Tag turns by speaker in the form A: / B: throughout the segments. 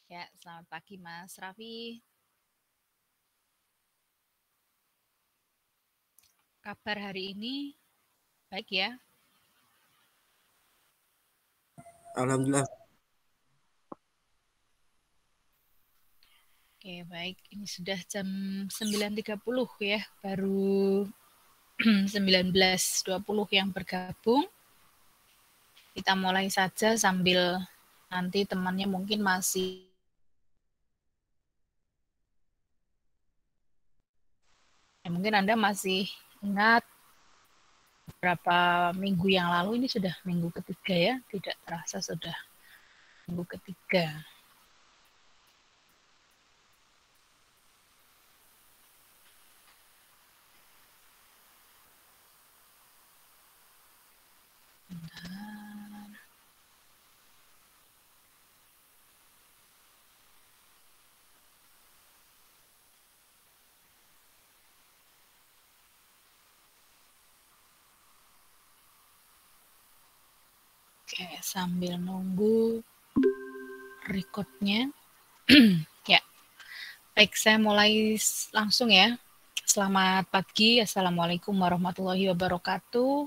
A: Ya, selamat pagi Mas Raffi. Kabar hari ini baik ya?
B: Alhamdulillah.
A: Oke, baik. Ini sudah jam 9.30 ya, baru 19.20 yang bergabung. Kita mulai saja sambil nanti temannya mungkin masih mungkin Anda masih ingat beberapa minggu yang lalu, ini sudah minggu ketiga ya, tidak terasa sudah minggu ketiga. Oke, sambil nunggu recordnya. Ya, baik, saya mulai langsung ya. Selamat pagi, Assalamualaikum warahmatullahi wabarakatuh.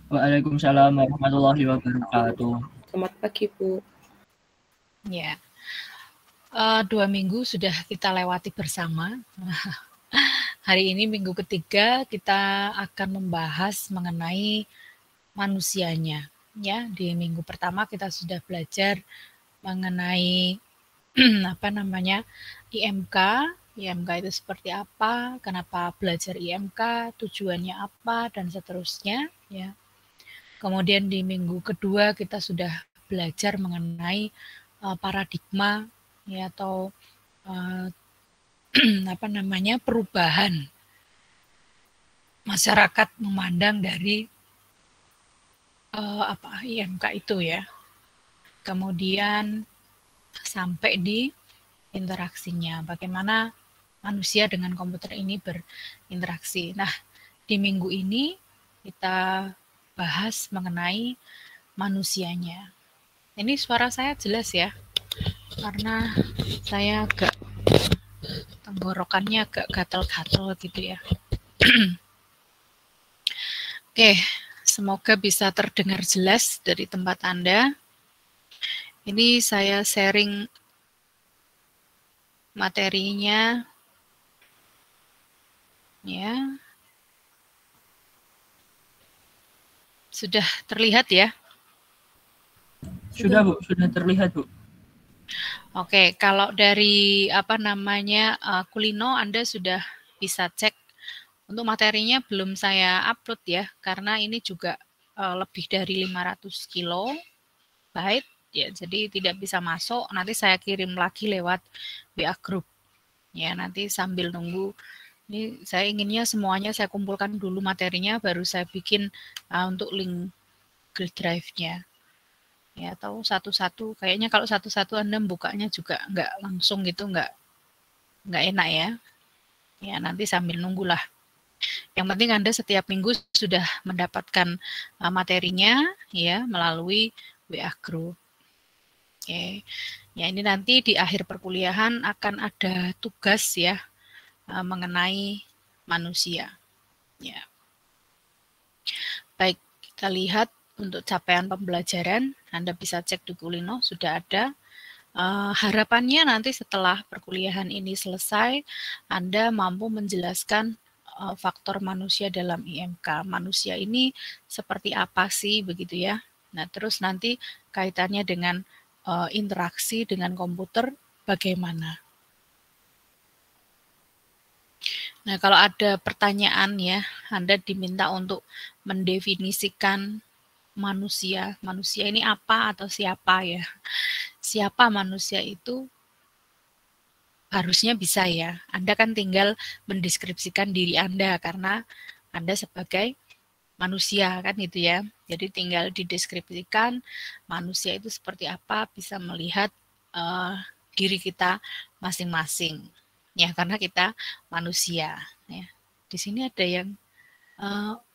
C: Waalaikumsalam warahmatullahi wabarakatuh.
B: Selamat pagi, Bu.
A: Ya, 2 minggu sudah kita lewati bersama. Hari ini minggu ketiga kita akan membahas mengenai manusianya. Ya, di minggu pertama kita sudah belajar mengenai IMK. IMK itu seperti apa, kenapa belajar IMK, tujuannya apa, dan seterusnya. Ya. Kemudian di minggu kedua kita sudah belajar mengenai paradigma ya, atau perubahan masyarakat memandang dari IMK itu ya. Kemudian sampai di interaksinya, bagaimana manusia dengan komputer ini berinteraksi. Nah, di minggu ini kita bahas mengenai manusianya. Ini suara saya jelas ya, karena saya agak tenggorokannya agak gatal-gatal gitu ya. Oke, semoga bisa terdengar jelas dari tempat Anda. Ini saya sharing materinya ya. Sudah terlihat ya?
C: Sudah, Bu, sudah terlihat, Bu.
A: Oke, kalau dari Kulino Anda sudah bisa cek. Untuk materinya belum saya upload ya, karena ini juga lebih dari 500 kilobyte ya, jadi tidak bisa masuk. Nanti saya kirim lagi lewat WA group. Ya, nanti sambil nunggu. Ini saya inginnya semuanya saya kumpulkan dulu materinya, baru saya bikin untuk link Google Drive-nya. Ya, atau satu-satu. Kayaknya kalau satu-satu Anda bukanya juga nggak langsung gitu, nggak enak ya. Ya, nanti sambil nunggulah. Yang penting Anda setiap minggu sudah mendapatkan materinya ya melalui WA group. Oke. Ya, ini nanti di akhir perkuliahan akan ada tugas ya mengenai manusia. Ya. Baik, kita lihat untuk capaian pembelajaran, Anda bisa cek di Kulino sudah ada. Harapannya nanti setelah perkuliahan ini selesai, Anda mampu menjelaskan faktor manusia dalam IMK. Manusia ini seperti apa sih begitu ya. Nah, terus nanti kaitannya dengan interaksi dengan komputer bagaimana. Nah, kalau ada pertanyaan ya, Anda diminta untuk mendefinisikan manusia. Manusia ini apa atau siapa ya? Siapa manusia itu? Harusnya bisa ya. Anda kan tinggal mendeskripsikan diri Anda karena Anda sebagai manusia kan gitu ya. Jadi tinggal dideskripsikan manusia itu seperti apa, bisa melihat diri kita masing-masing. Ya, karena kita manusia ya. Di sini ada yang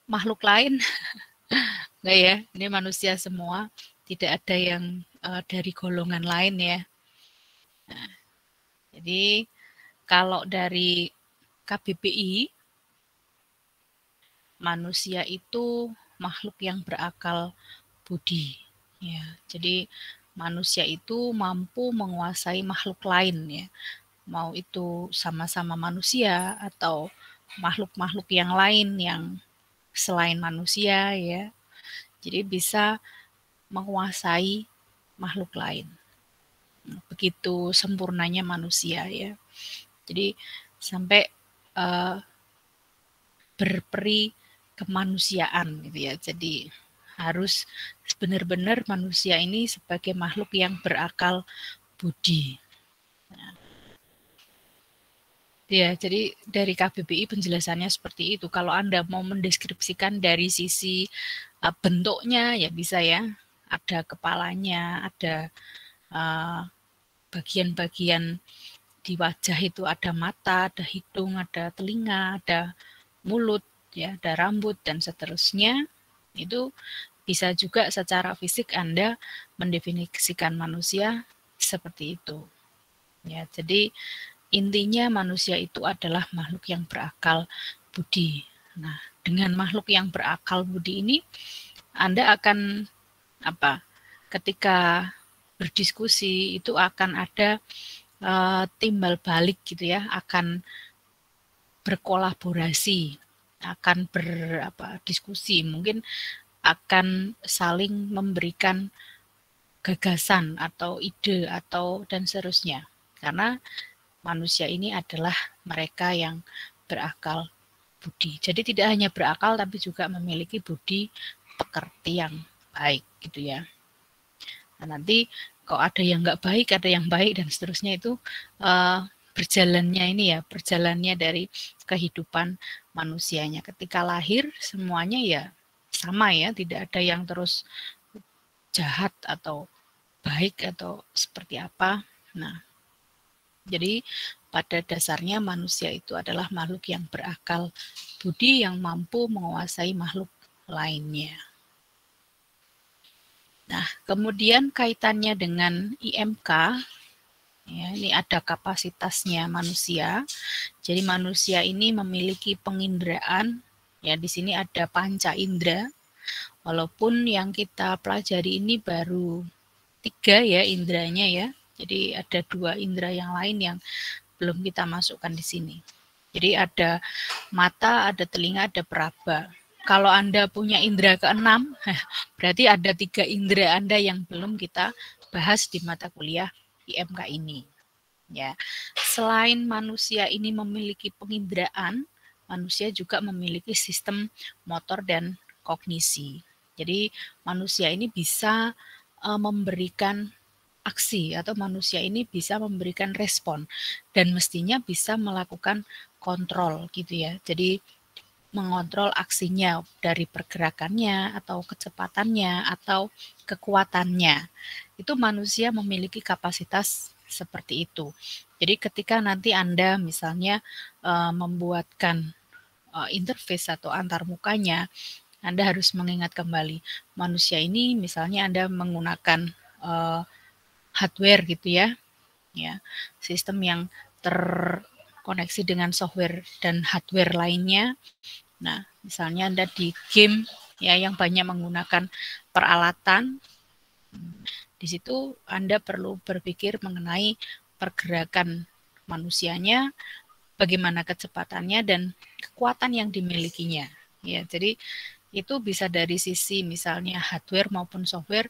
A: makhluk lain enggak ya? Ini manusia semua, tidak ada yang dari golongan lain ya. Nah, jadi kalau dari KBBI, manusia itu makhluk yang berakal budi. Ya, jadi manusia itu mampu menguasai makhluk lain ya. Mau itu sama-sama manusia atau makhluk-makhluk yang lain yang selain manusia ya. Jadi bisa menguasai makhluk lain. Begitu sempurnanya manusia ya. Jadi sampai berperi kemanusiaan gitu ya. Jadi harus benar-benar manusia ini sebagai makhluk yang berakal budi. Ya, jadi dari KBBI penjelasannya seperti itu. Kalau Anda mau mendeskripsikan dari sisi bentuknya ya bisa ya. Ada kepalanya, ada bagian-bagian di wajah itu ada mata, ada hidung, ada telinga, ada mulut, ya, ada rambut dan seterusnya. Itu bisa juga secara fisik Anda mendefinisikan manusia seperti itu. Ya, jadi intinya manusia itu adalah makhluk yang berakal budi. Nah, dengan makhluk yang berakal budi ini Anda akan apa? Ketika berdiskusi itu akan ada timbal balik gitu ya, akan berkolaborasi, akan diskusi, mungkin akan saling memberikan gagasan atau ide atau dan seterusnya. Karena manusia ini adalah mereka yang berakal budi. Jadi tidak hanya berakal tapi juga memiliki budi pekerti yang baik gitu ya. Nah, nanti kok ada yang nggak baik, ada yang baik dan seterusnya itu berjalannya ini ya, berjalannya dari kehidupan manusianya. Ketika lahir semuanya ya sama ya, tidak ada yang terus jahat atau baik atau seperti apa. Nah, jadi pada dasarnya manusia itu adalah makhluk yang berakal budi yang mampu menguasai makhluk lainnya. Nah, kemudian kaitannya dengan IMK, ya, ini ada kapasitasnya manusia. Jadi manusia ini memiliki penginderaan, ya di sini ada panca indera. Walaupun yang kita pelajari ini baru 3 ya inderanya ya. Jadi ada 2 indera yang lain yang belum kita masukkan di sini. Jadi ada mata, ada telinga, ada peraba. Kalau Anda punya indera ke-6, berarti ada 3 indera Anda yang belum kita bahas di mata kuliah IMK ini. Ya, selain manusia ini memiliki penginderaan, manusia juga memiliki sistem motor dan kognisi. Jadi manusia ini bisa memberikan aksi atau manusia ini bisa memberikan respon dan mestinya bisa melakukan kontrol gitu ya. Jadi mengontrol aksinya dari pergerakannya atau kecepatannya atau kekuatannya. Itu manusia memiliki kapasitas seperti itu. Jadi ketika nanti Anda misalnya membuatkan interface atau antarmukanya, Anda harus mengingat kembali manusia ini misalnya Anda menggunakan hardware gitu ya. Ya, sistem yang terkoneksi dengan software dan hardware lainnya. Nah, misalnya Anda di game ya yang banyak menggunakan peralatan, di situ Anda perlu berpikir mengenai pergerakan manusianya, bagaimana kecepatannya dan kekuatan yang dimilikinya. Ya, jadi itu bisa dari sisi misalnya hardware maupun software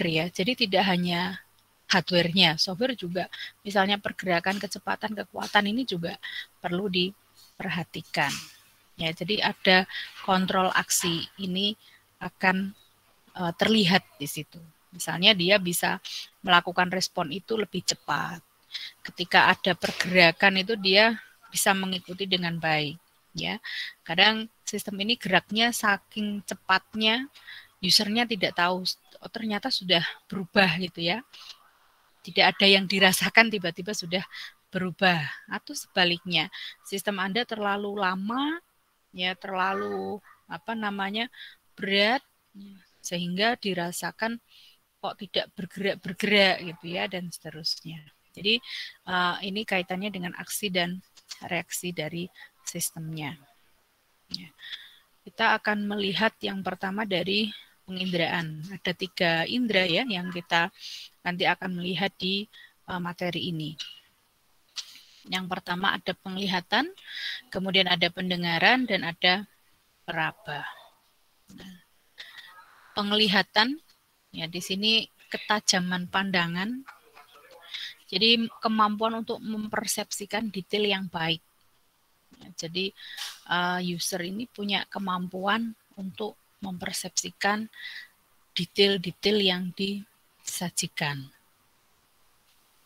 A: ya. Jadi tidak hanya hardware-nya, software juga misalnya pergerakan, kecepatan, kekuatan ini juga perlu diperhatikan. Ya, jadi ada kontrol aksi ini akan terlihat di situ. Misalnya dia bisa melakukan respon itu lebih cepat. Ketika ada pergerakan itu dia bisa mengikuti dengan baik. Ya, kadang sistem ini geraknya saking cepatnya, usernya tidak tahu, oh ternyata sudah berubah gitu ya. Tidak ada yang dirasakan tiba-tiba sudah berubah. Atau sebaliknya, sistem Anda terlalu lama, ya terlalu berat, sehingga dirasakan kok tidak bergerak-bergerak gitu ya, dan seterusnya. Jadi ini kaitannya dengan aksi dan reaksi dari sistemnya. Ya. Kita akan melihat yang pertama dari penginderaan. Ada 3 indera ya yang kita nanti akan melihat di materi ini. Yang pertama ada penglihatan, kemudian ada pendengaran, dan ada peraba. Nah, penglihatan ya di sini ketajaman pandangan. Jadi kemampuan untuk mempersepsikan detail yang baik. Jadi user ini punya kemampuan untuk mempersepsikan detail-detail yang disajikan.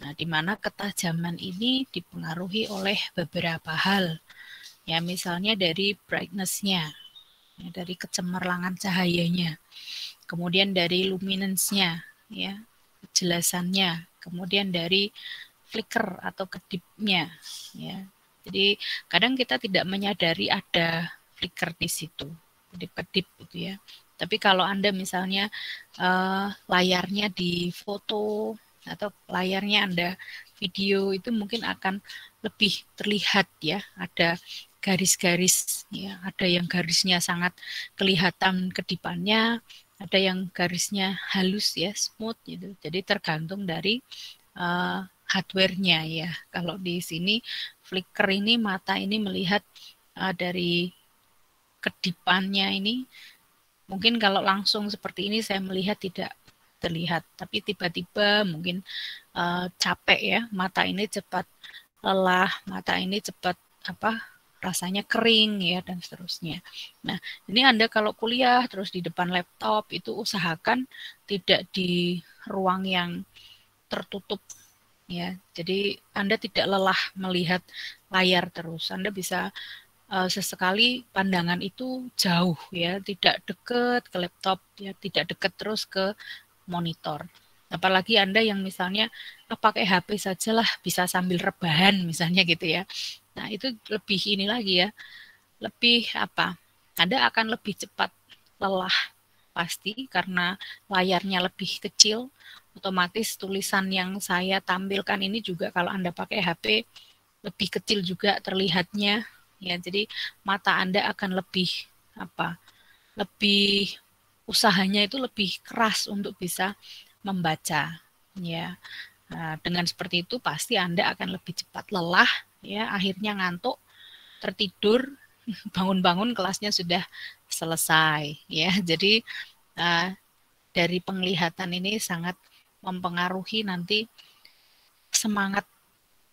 A: Nah, di mana ketajaman ini dipengaruhi oleh beberapa hal. Ya, misalnya dari brightness-nya, ya, dari kecemerlangan cahayanya, kemudian dari luminance-nya, ya, kejelasannya, kemudian dari flicker atau kedipnya, ya. Jadi kadang kita tidak menyadari ada flicker di situ, kedip-kedip gitu ya. Tapi kalau Anda misalnya layarnya di foto atau layarnya Anda video, itu mungkin akan lebih terlihat ya, ada garis-garis ya, ada yang garisnya sangat kelihatan kedipannya, ada yang garisnya halus ya, smooth gitu. Jadi tergantung dari hardware-nya ya. Kalau di sini flicker ini mata ini melihat dari kedipannya ini, mungkin kalau langsung seperti ini saya melihat tidak terlihat, tapi tiba-tiba mungkin capek ya, mata ini cepat lelah, mata ini cepat rasanya kering ya, dan seterusnya. Nah, ini Anda kalau kuliah terus di depan laptop itu usahakan tidak di ruang yang tertutup ya. Jadi Anda tidak lelah melihat layar terus. Anda bisa sesekali pandangan itu jauh ya, tidak dekat ke laptop ya, tidak dekat terus ke monitor. Apalagi Anda yang misalnya pakai HP sajalah bisa sambil rebahan misalnya gitu ya. Nah, itu lebih ini lagi ya. Lebih Anda akan lebih cepat lelah pasti karena layarnya lebih kecil. Otomatis tulisan yang saya tampilkan ini juga kalau Anda pakai HP lebih kecil juga terlihatnya ya. Jadi mata Anda akan lebih lebih usahanya itu lebih keras untuk bisa membaca ya. Nah, dengan seperti itu pasti Anda akan lebih cepat lelah ya, akhirnya ngantuk, tertidur, bangun-bangun kelasnya sudah selesai ya. Jadi dari penglihatan ini sangat mempengaruhi nanti semangat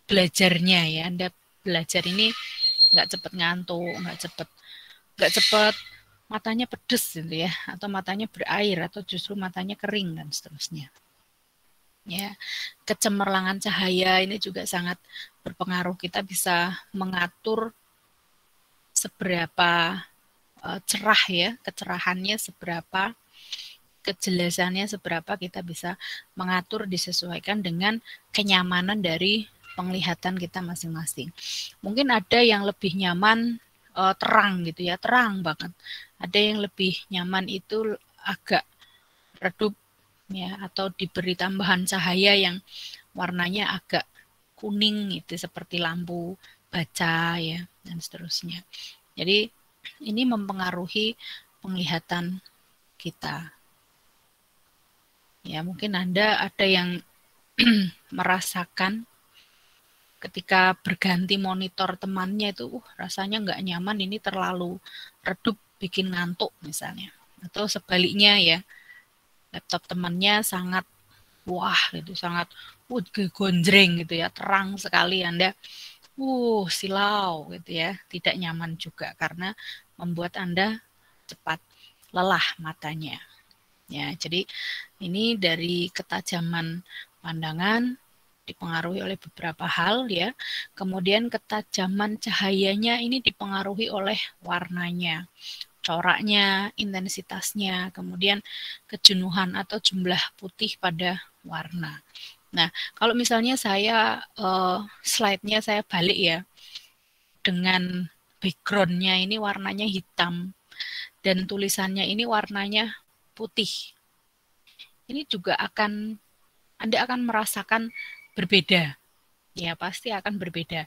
A: belajarnya ya. Anda belajar ini nggak cepat ngantuk, nggak cepat matanya pedes gitu ya, atau matanya berair, atau justru matanya kering dan seterusnya. Ya, kecemerlangan cahaya ini juga sangat berpengaruh. Kita bisa mengatur seberapa cerah ya, kecerahannya seberapa, kejelasannya seberapa, kita bisa mengatur disesuaikan dengan kenyamanan dari penglihatan kita masing-masing. Mungkin ada yang lebih nyaman terang gitu ya, terang banget. Ada yang lebih nyaman itu agak redup ya, atau diberi tambahan cahaya yang warnanya agak kuning itu seperti lampu baca ya, dan seterusnya. Jadi ini mempengaruhi penglihatan kita. Ya, mungkin Anda ada yang merasakan ketika berganti monitor temannya itu rasanya nggak nyaman, ini terlalu redup bikin ngantuk misalnya. Atau sebaliknya ya, laptop temannya sangat wah gitu, sangat gonjreng gitu ya, terang sekali, Anda silau gitu ya, tidak nyaman juga karena membuat Anda cepat lelah matanya. Ya, jadi ini dari ketajaman pandangan dipengaruhi oleh beberapa hal ya. Kemudian ketajaman cahayanya ini dipengaruhi oleh warnanya, coraknya, intensitasnya, kemudian kejenuhan atau jumlah putih pada warna. Nah, kalau misalnya saya slide-nya saya balik ya, dengan background-nya ini warnanya hitam dan tulisannya ini warnanya putih. ini juga Anda akan merasakan berbeda. Ya, pasti akan berbeda.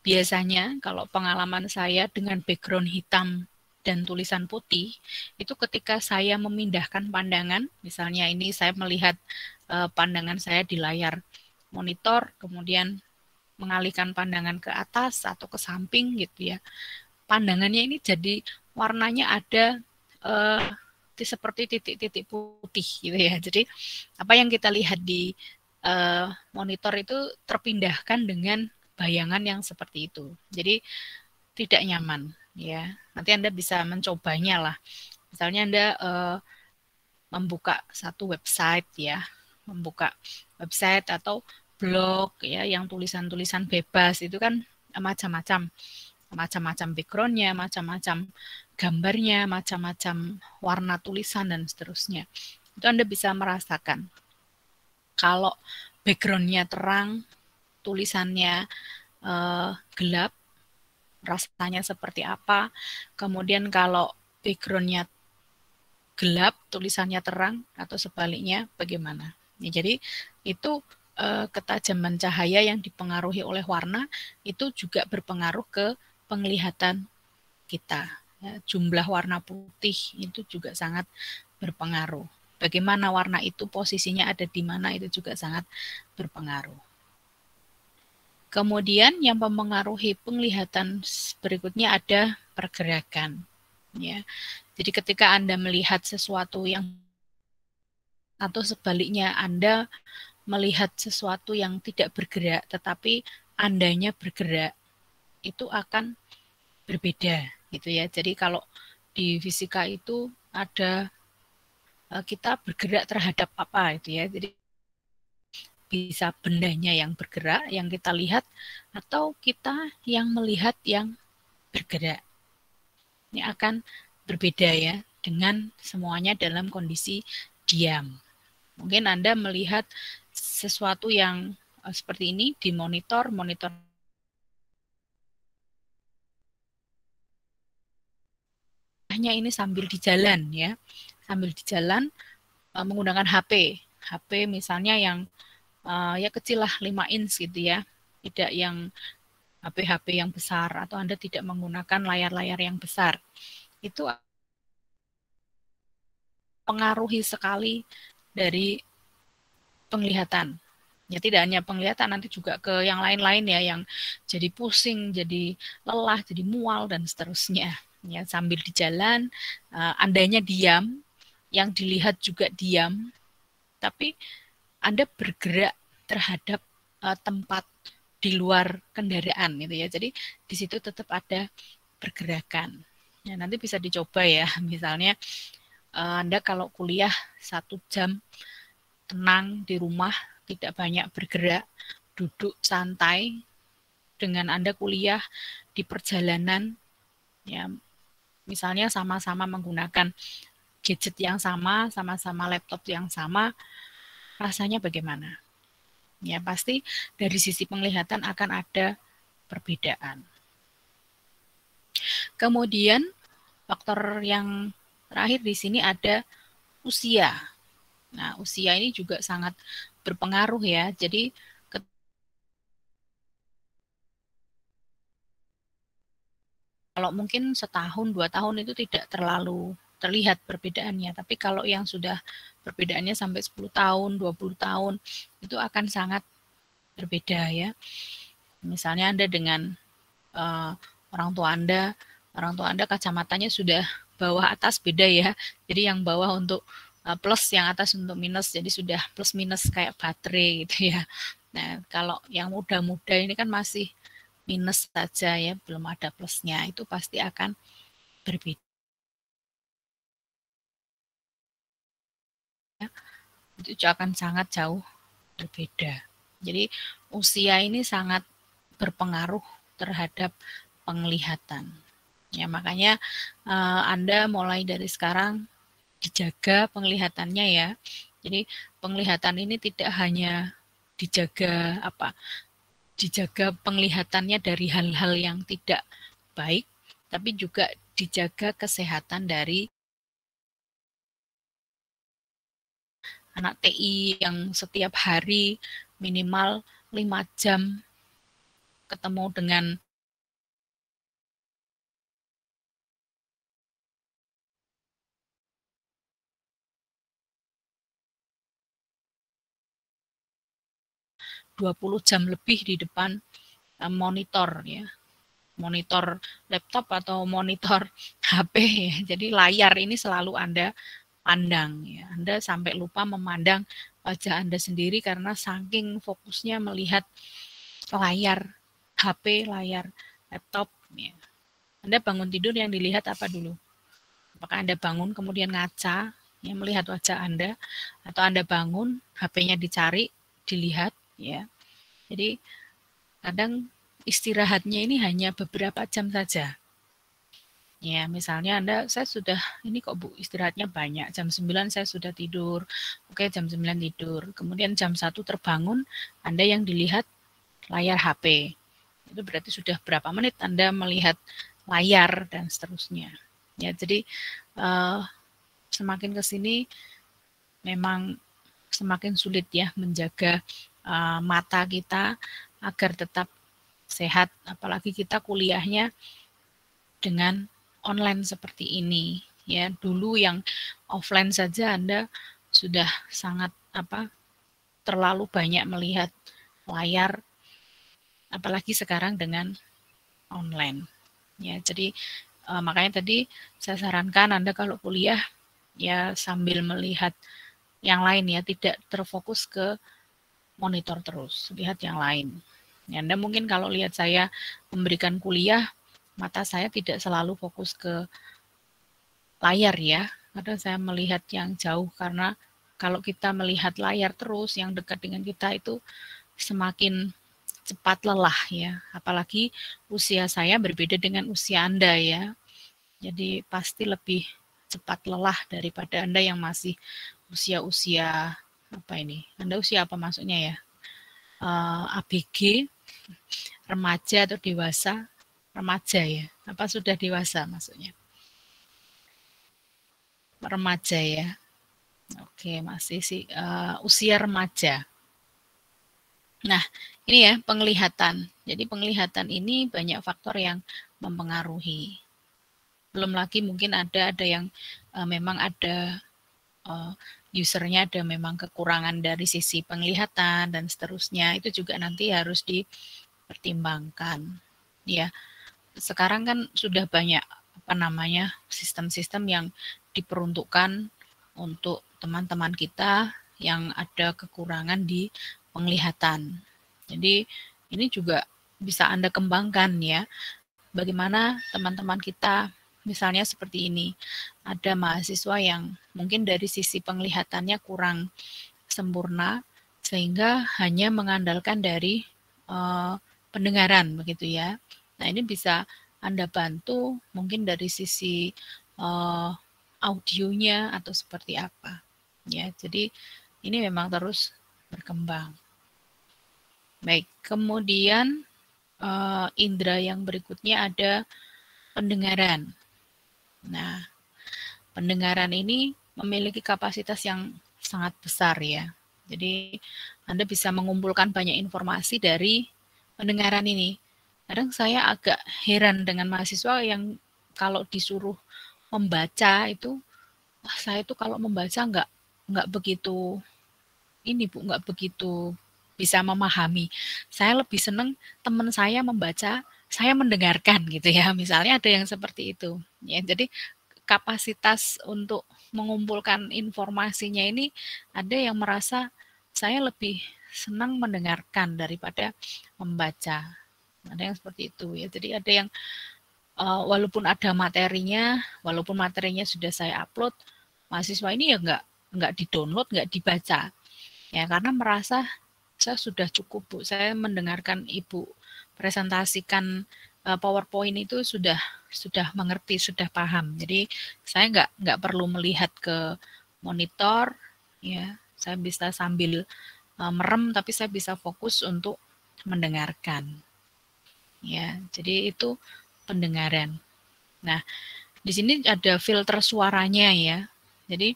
A: Biasanya kalau pengalaman saya dengan background hitam dan tulisan putih, itu ketika saya memindahkan pandangan, misalnya ini saya melihat pandangan saya di layar monitor, kemudian mengalihkan pandangan ke atas atau ke samping gitu ya. Pandangannya ini jadi warnanya ada seperti titik-titik putih gitu ya. Jadi apa yang kita lihat di monitor itu terpindahkan dengan bayangan yang seperti itu. Jadi tidak nyaman ya. Nanti Anda bisa mencobanya lah. Misalnya Anda membuka satu website ya, membuka website atau blog ya yang tulisan-tulisan bebas itu kan macam-macam backgroundnya, macam-macam gambarnya, macam-macam warna tulisan dan seterusnya. Itu Anda bisa merasakan. Kalau backgroundnya terang, tulisannya gelap, rasanya seperti apa. Kemudian kalau backgroundnya gelap, tulisannya terang, atau sebaliknya bagaimana. Ya, jadi itu ketajaman cahaya yang dipengaruhi oleh warna itu juga berpengaruh ke penglihatan kita. Ya, jumlah warna putih itu juga sangat berpengaruh. Bagaimana warna itu posisinya ada di mana itu juga sangat berpengaruh. Kemudian yang mempengaruhi penglihatan berikutnya ada pergerakan. Ya, jadi ketika Anda melihat sesuatu yang atau sebaliknya Anda melihat sesuatu yang tidak bergerak tetapi Andanya bergerak, itu akan berbeda gitu ya. Jadi kalau di fisika itu ada kita bergerak terhadap apa itu ya. Jadi bisa bendanya yang bergerak yang kita lihat atau kita yang melihat yang bergerak. Ini akan berbeda ya dengan semuanya dalam kondisi diam. Mungkin Anda melihat sesuatu yang seperti ini di monitor hanya ini sambil di jalan ya. Sambil di jalan menggunakan HP misalnya yang ya kecil lah 5 inch gitu ya. Tidak yang HP yang besar atau Anda tidak menggunakan layar-layar yang besar. Itu pengaruhi sekali dari penglihatan. Ya tidak hanya penglihatan, nanti juga ke yang lain-lain ya, yang jadi pusing, jadi lelah, jadi mual, dan seterusnya. Ya, sambil di jalan, Andanya diam, yang dilihat juga diam, tapi Anda bergerak terhadap tempat di luar kendaraan gitu ya. Jadi di situ tetap ada pergerakan. Ya, nanti bisa dicoba ya, misalnya Anda kalau kuliah 1 jam tenang di rumah, tidak banyak bergerak, duduk santai dengan Anda kuliah di perjalanan, ya misalnya sama-sama menggunakan gadget yang sama, sama-sama laptop yang sama, rasanya bagaimana? Ya pasti dari sisi penglihatan akan ada perbedaan. Kemudian faktor yang terakhir di sini ada usia. Nah, usia ini juga sangat berpengaruh ya. Jadi kalau mungkin setahun, 2 tahun itu tidak terlalu terlihat perbedaannya. Tapi kalau yang sudah perbedaannya sampai 10 tahun, 20 tahun, itu akan sangat berbeda ya. Misalnya Anda dengan orang tua Anda kacamatanya sudah bawah atas beda ya. Jadi yang bawah untuk plus, yang atas untuk minus, jadi sudah plus minus kayak baterai gitu ya. Nah, kalau yang muda-muda ini kan masih minus saja ya, belum ada plusnya, itu pasti akan berbeda. Itu akan sangat jauh berbeda. Jadi usia ini sangat berpengaruh terhadap penglihatan. Ya, makanya Anda mulai dari sekarang dijaga penglihatannya ya. Jadi penglihatan ini tidak hanya dijaga penglihatannya dari hal-hal yang tidak baik, tapi juga dijaga kesehatan dari anak TI yang setiap hari minimal 5 jam ketemu dengan jam lebih di depan monitor ya. Monitor laptop atau monitor HP ya. Jadi layar ini selalu Anda pandang ya. Anda sampai lupa memandang wajah Anda sendiri karena saking fokusnya melihat layar HP, layar laptop ya. Anda bangun tidur yang dilihat apa dulu? Apakah Anda bangun kemudian ngaca ya melihat wajah Anda, atau Anda bangun HP-nya dicari, dilihat ya. Jadi kadang istirahatnya ini hanya beberapa jam saja. Ya, misalnya saya sudah, ini kok Bu istirahatnya banyak, jam 9 saya sudah tidur, oke jam 9 tidur, kemudian jam 1 terbangun, Anda yang dilihat layar HP. Itu berarti sudah berapa menit Anda melihat layar dan seterusnya. Ya, jadi semakin ke sini memang semakin sulit ya menjaga mata kita agar tetap sehat, apalagi kita kuliahnya dengan online seperti ini ya. Dulu yang offline saja Anda sudah sangat terlalu banyak melihat layar, apalagi sekarang dengan online ya. Jadi makanya tadi saya sarankan Anda kalau kuliah ya sambil melihat yang lain ya, tidak terfokus ke monitor terus, lihat yang lain. Ya, Anda mungkin kalau lihat saya memberikan kuliah, mata saya tidak selalu fokus ke layar ya, kadang saya melihat yang jauh, karena kalau kita melihat layar terus yang dekat dengan kita itu semakin cepat lelah ya, apalagi usia saya berbeda dengan usia Anda ya, jadi pasti lebih cepat lelah daripada Anda yang masih usia-usia apa ini, Anda usia apa maksudnya ya, ABG, remaja atau dewasa, remaja ya, apa sudah dewasa maksudnya? Remaja ya, oke masih sih usia remaja. Nah ini ya penglihatan, jadi penglihatan ini banyak faktor yang mempengaruhi. Belum lagi mungkin ada yang memang ada usernya ada memang kekurangan dari sisi penglihatan dan seterusnya, itu juga nanti harus dipertimbangkan ya. Sekarang kan sudah banyak sistem-sistem yang diperuntukkan untuk teman-teman kita yang ada kekurangan di penglihatan. Jadi ini juga bisa Anda kembangkan ya, bagaimana teman-teman kita misalnya seperti ini, ada mahasiswa yang mungkin dari sisi penglihatannya kurang sempurna sehingga hanya mengandalkan dari pendengaran begitu ya. Nah ini bisa Anda bantu mungkin dari sisi audionya atau seperti apa ya. Jadi ini memang terus berkembang. Baik, kemudian indera yang berikutnya ada pendengaran. Nah, pendengaran ini memiliki kapasitas yang sangat besar ya. Jadi Anda bisa mengumpulkan banyak informasi dari pendengaran ini. Kadang saya agak heran dengan mahasiswa yang kalau disuruh membaca itu, wah saya itu kalau membaca nggak begitu ini Bu, nggak begitu bisa memahami. Saya lebih senang teman saya membaca, saya mendengarkan gitu ya. Misalnya ada yang seperti itu. Ya, jadi kapasitas untuk mengumpulkan informasinya ini ada yang merasa saya lebih senang mendengarkan daripada membaca. Ada yang seperti itu ya. Jadi ada yang walaupun materinya sudah saya upload, mahasiswa ini ya nggak di-download, nggak dibaca. Ya karena merasa saya sudah cukup Bu, saya mendengarkan Ibu presentasikan PowerPoint itu sudah mengerti, sudah paham. Jadi saya nggak perlu melihat ke monitor, ya saya bisa sambil merem, tapi saya bisa fokus untuk mendengarkan. Ya, jadi itu pendengaran. Nah, di sini ada filter suaranya ya. Jadi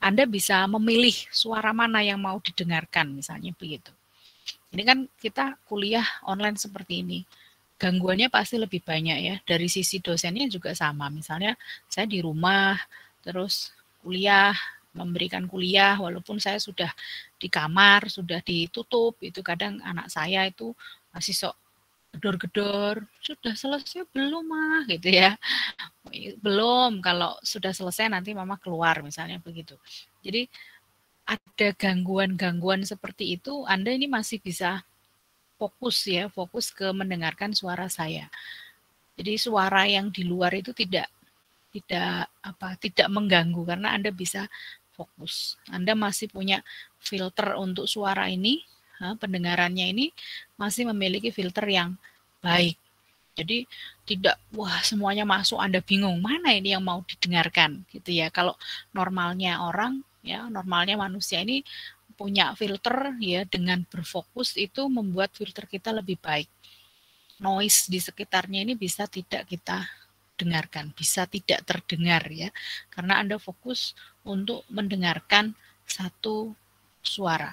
A: Anda bisa memilih suara mana yang mau didengarkan, misalnya begitu. Ini kan kita kuliah online seperti ini. Gangguannya pasti lebih banyak ya. Dari sisi dosennya juga sama. Misalnya saya di rumah, terus kuliah, memberikan kuliah, walaupun saya sudah di kamar, sudah ditutup, itu kadang anak saya itu masih sok gedor-gedor, sudah selesai belum mah gitu ya. Belum, kalau sudah selesai nanti mama keluar misalnya begitu. Jadi ada gangguan-gangguan seperti itu, Anda ini masih bisa fokus ya, fokus ke mendengarkan suara saya. Jadi suara yang di luar itu tidak mengganggu karena Anda bisa fokus. Anda masih punya filter untuk suara ini, pendengarannya ini masih memiliki filter yang baik. Jadi tidak wah semuanya masuk Anda bingung mana ini yang mau didengarkan gitu ya. Kalau normalnya orang ya, normalnya manusia ini punya filter ya, dengan berfokus itu membuat filter kita lebih baik. Noise di sekitarnya ini bisa tidak kita dengarkan, bisa tidak terdengar ya. Karena Anda fokus untuk mendengarkan satu suara.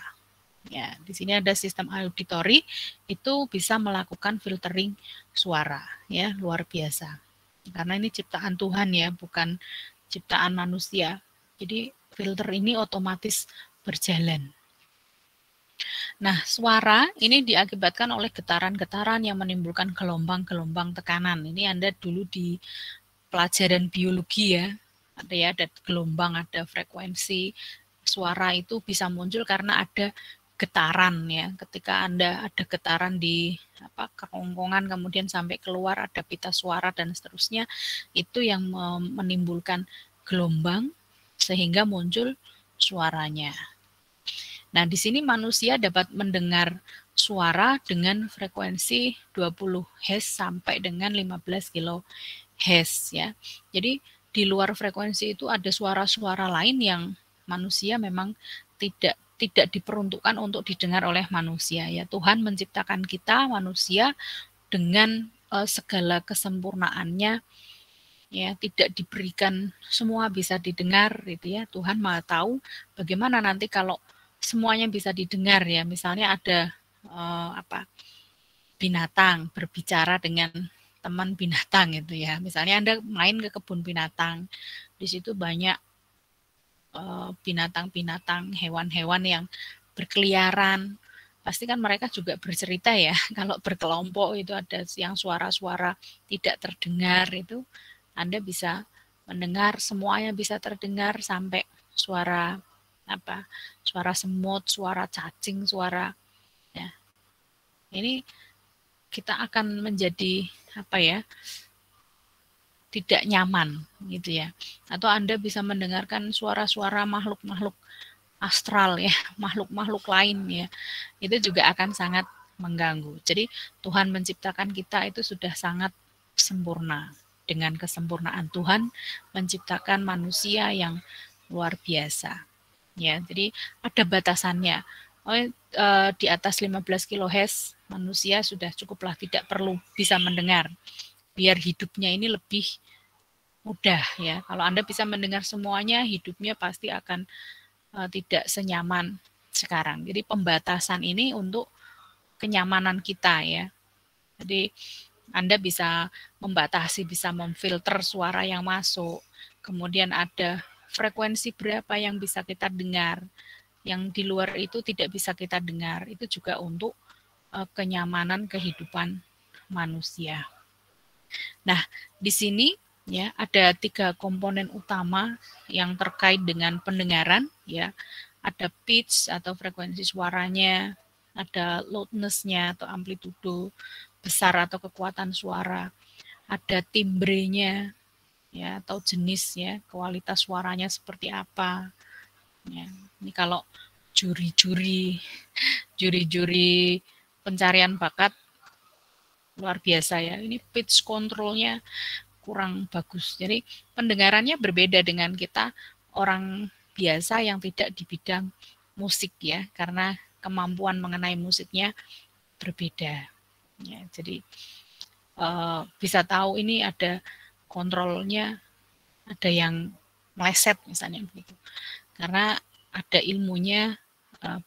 A: Ya, di sini ada sistem auditori itu bisa melakukan filtering suara ya, luar biasa. Karena ini ciptaan Tuhan ya, bukan ciptaan manusia. Jadi filter ini otomatis berjalan. Nah, suara ini diakibatkan oleh getaran-getaran yang menimbulkan gelombang-gelombang tekanan. Ini Anda dulu di pelajaran biologi ya, ada gelombang, ada frekuensi. Suara itu bisa muncul karena ada getaran ya. Ketika Anda ada getaran di kerongkongan kemudian sampai keluar ada pita suara dan seterusnya, itu yang menimbulkan gelombang sehingga muncul suaranya. Nah, di sini manusia dapat mendengar suara dengan frekuensi 20 Hz sampai dengan 15 kHz ya. Jadi di luar frekuensi itu ada suara-suara lain yang manusia memang tidak diperuntukkan untuk didengar oleh manusia ya. Tuhan menciptakan kita manusia dengan segala kesempurnaannya ya, tidak diberikan semua bisa didengar gitu ya. Tuhan Maha tahu bagaimana nanti kalau semuanya bisa didengar ya. Misalnya ada binatang berbicara dengan teman binatang gitu ya. Misalnya Anda main ke kebun binatang, di situ banyak binatang-binatang, hewan-hewan yang berkeliaran. Pasti kan mereka juga bercerita ya. Kalau berkelompok itu ada yang suara-suara tidak terdengar itu, Anda bisa mendengar semuanya bisa terdengar sampai suara suara semut, suara cacing, suara ya. Ini kita akan menjadi tidak nyaman gitu ya. Atau Anda bisa mendengarkan suara-suara makhluk-makhluk astral ya, makhluk-makhluk lain ya. Itu juga akan sangat mengganggu. Jadi Tuhan menciptakan kita itu sudah sangat sempurna. Dengan kesempurnaan Tuhan menciptakan manusia yang luar biasa. Ya, jadi ada batasannya. Di atas 15 kHz manusia sudah cukuplah, tidak perlu bisa mendengar. Biar hidupnya ini lebih mudah ya. Kalau Anda bisa mendengar semuanya, hidupnya pasti akan tidak senyaman sekarang. Jadi pembatasan ini untuk kenyamanan kita ya. Jadi Anda bisa membatasi, bisa memfilter suara yang masuk. Kemudian ada frekuensi berapa yang bisa kita dengar. Yang di luar itu tidak bisa kita dengar. Itu juga untuk kenyamanan kehidupan manusia. Nah, di sini ya ada 3 komponen utama yang terkait dengan pendengaran ya. Ada pitch atau frekuensi suaranya, ada loudness-nya atau amplitudo besar atau kekuatan suara, ada timbrenya ya atau jenis ya, kualitas suaranya seperti apa. Ya, ini kalau juri-juri pencarian bakat luar biasa ya. Ini pitch control-nya kurang bagus. Jadi pendengarannya berbeda dengan kita orang biasa yang tidak di bidang musik ya, karena kemampuan mengenai musiknya berbeda. Ya, jadi bisa tahu ini ada kontrolnya, ada yang meleset misalnya begitu. karena ada ilmunya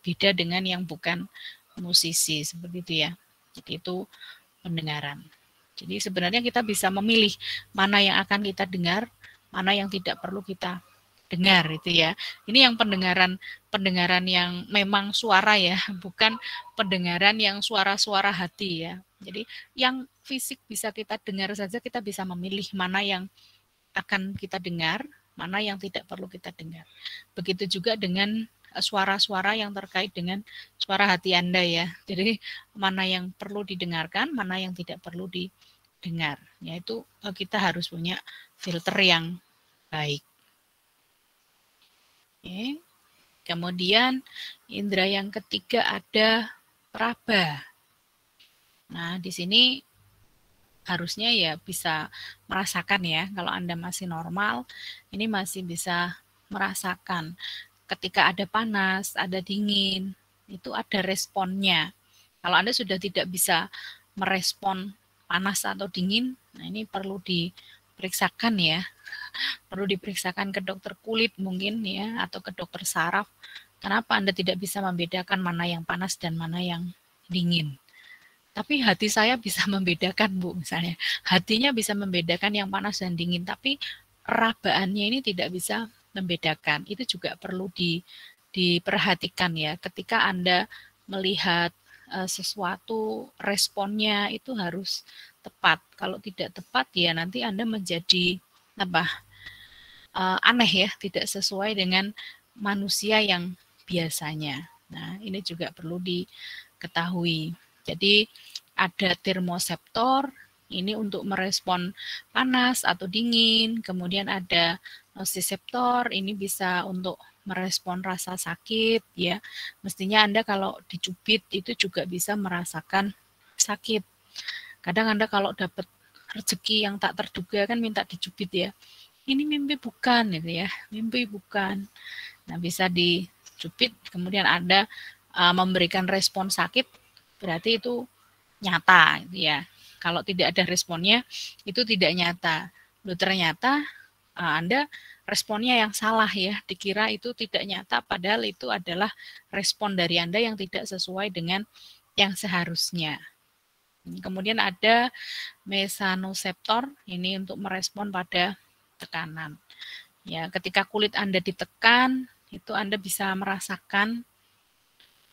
A: beda dengan yang bukan musisi, seperti itu ya. Jadi itu pendengaran. Jadi sebenarnya kita bisa memilih mana yang akan kita dengar, mana yang tidak perlu kita dengar itu ya. Ini yang pendengaran yang memang suara ya, bukan pendengaran yang suara-suara hati ya. Jadi yang fisik bisa kita dengar saja, kita bisa memilih mana yang akan kita dengar, mana yang tidak perlu kita dengar. Begitu juga dengan suara-suara yang terkait dengan suara hati Anda ya. Jadi mana yang perlu didengarkan, mana yang tidak perlu didengar. Yaitu kita harus punya filter yang baik. Oke. Kemudian indera yang ketiga ada raba. Nah, di sini harusnya ya bisa merasakan ya. Kalau Anda masih normal, ini masih bisa merasakan. Ketika ada panas, ada dingin, itu ada responnya. Kalau Anda sudah tidak bisa merespon panas atau dingin, nah ini perlu diperiksakan ya. Perlu diperiksakan ke dokter kulit mungkin ya, atau ke dokter saraf. Kenapa Anda tidak bisa membedakan mana yang panas dan mana yang dingin? Tapi hati saya bisa membedakan, Bu, misalnya. Hatinya bisa membedakan yang panas dan dingin, tapi rabaannya ini tidak bisa membedakan. Itu juga perlu diperhatikan ya. Ketika Anda melihat sesuatu, responnya itu harus tepat. Kalau tidak tepat ya nanti Anda menjadi aneh ya, tidak sesuai dengan manusia yang biasanya. Nah, ini juga perlu diketahui. Jadi ada termoseptor, ini untuk merespon panas atau dingin. Kemudian ada nosiseptor, ini bisa untuk merespon rasa sakit ya. Mestinya Anda kalau dicubit itu juga bisa merasakan sakit. Kadang Anda kalau dapat rezeki yang tak terduga kan minta dicubit ya. Ini mimpi bukan gitu ya, mimpi bukan. Nah, bisa dicubit, kemudian ada memberikan respon sakit, berarti itu nyata gitu ya. Kalau tidak ada responnya, itu tidak nyata. Loh, ternyata Anda responnya yang salah ya, dikira itu tidak nyata, padahal itu adalah respon dari Anda yang tidak sesuai dengan yang seharusnya. Kemudian ada mesanoseptor, ini untuk merespon pada tekanan. Ya, ketika kulit Anda ditekan, itu Anda bisa merasakan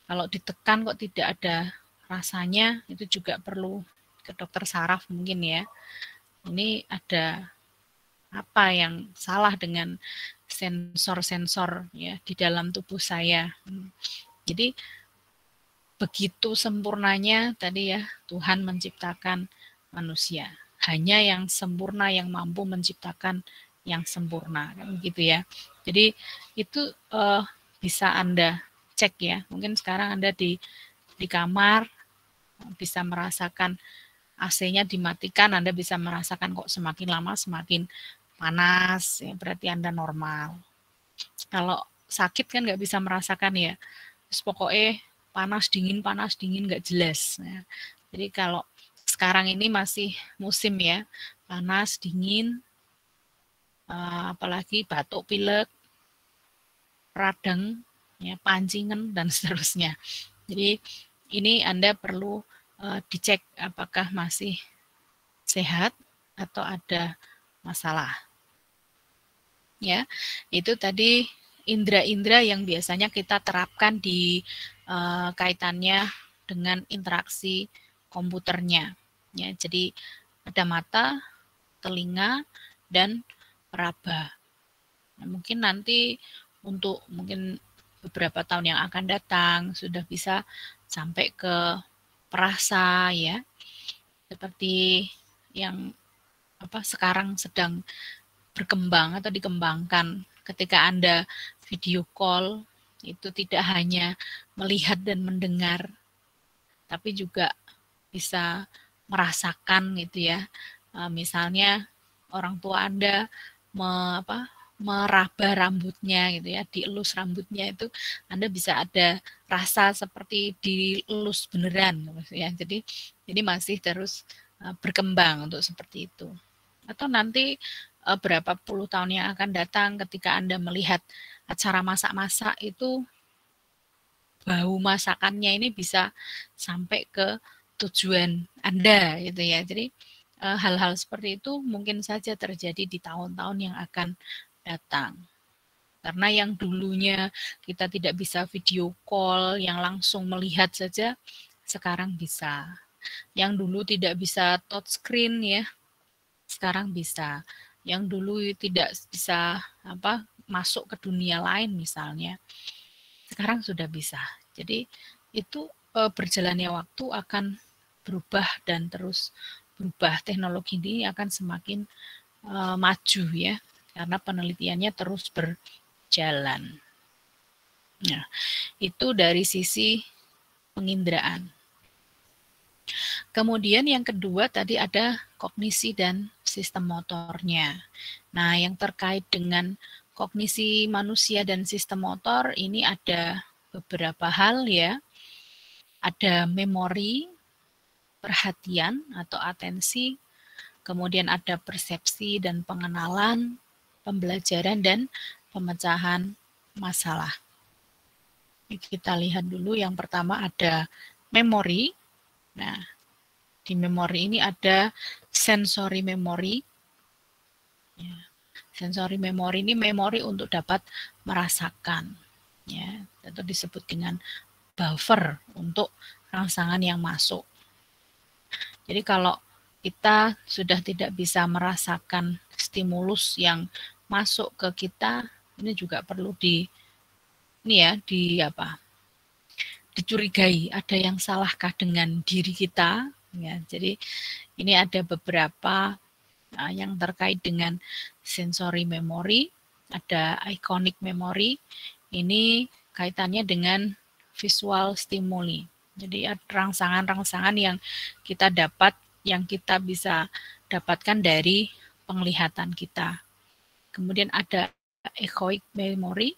A: kalau ditekan kok tidak ada rasanya, itu juga perlu ke dokter saraf mungkin ya. Ini ada apa yang salah dengan sensor-sensor ya di dalam tubuh saya. Jadi begitu sempurnanya tadi ya Tuhan menciptakan manusia. Hanya yang sempurna yang mampu menciptakan yang sempurna kan gitu ya. Jadi itu bisa Anda cek ya. Mungkin sekarang Anda di kamar bisa merasakan AC-nya dimatikan, Anda bisa merasakan kok semakin lama semakin panas, ya berarti Anda normal. Kalau sakit kan nggak bisa merasakan ya. Terus pokoknya panas dingin nggak jelas. Ya. Jadi kalau sekarang ini masih musim ya, panas dingin, apalagi batuk pilek, radang, ya, pancingan dan seterusnya. Jadi ini Anda perlu dicek apakah masih sehat atau ada masalah. Ya, itu tadi indera-indera yang biasanya kita terapkan di kaitannya dengan interaksi komputernya. Ya, jadi ada mata, telinga, dan raba. Nah, mungkin nanti untuk mungkin beberapa tahun yang akan datang sudah bisa sampai ke perasa ya, seperti yang sekarang sedang berkembang atau dikembangkan. Ketika Anda video call itu tidak hanya melihat dan mendengar, tapi juga bisa merasakan gitu ya. Misalnya orang tua Anda meraba rambutnya gitu ya, dielus rambutnya itu Anda bisa ada rasa seperti dielus beneran ya. Jadi masih terus berkembang untuk seperti itu. Atau nanti berapa puluh tahun yang akan datang ketika Anda melihat acara masak-masak itu bau masakannya ini bisa sampai ke tujuan Anda gitu ya. Jadi hal-hal seperti itu mungkin saja terjadi di tahun-tahun yang akan datang. Karena yang dulunya kita tidak bisa video call, yang langsung melihat saja, sekarang bisa. Yang dulu tidak bisa touchscreen ya, sekarang bisa. Yang dulu tidak bisa masuk ke dunia lain misalnya, sekarang sudah bisa. Jadi itu berjalannya waktu akan berubah dan terus berubah. Teknologi ini akan semakin maju ya, karena penelitiannya terus berjalan. Nah, itu dari sisi penginderaan. Kemudian yang kedua tadi ada kognisi dan sistem motornya. Nah, yang terkait dengan kognisi manusia dan sistem motor ini ada beberapa hal ya. Ada memori, perhatian atau atensi, kemudian ada persepsi dan pengenalan, pembelajaran dan pemecahan masalah. Kita lihat dulu yang pertama ada memori. Nah, di memori ini ada sensory memory. Ya. Sensory memory ini memori untuk dapat merasakan, ya, atau disebut dengan buffer untuk rangsangan yang masuk. Jadi kalau kita sudah tidak bisa merasakan stimulus yang masuk ke kita, ini juga perlu dicurigai, ada yang salahkah dengan diri kita, ya. Jadi ini ada beberapa yang terkait dengan sensory memory, ada iconic memory, ini kaitannya dengan visual stimuli. Jadi ada rangsangan-rangsangan yang kita dapat, yang kita bisa dapatkan dari penglihatan kita. Kemudian ada echoic memory,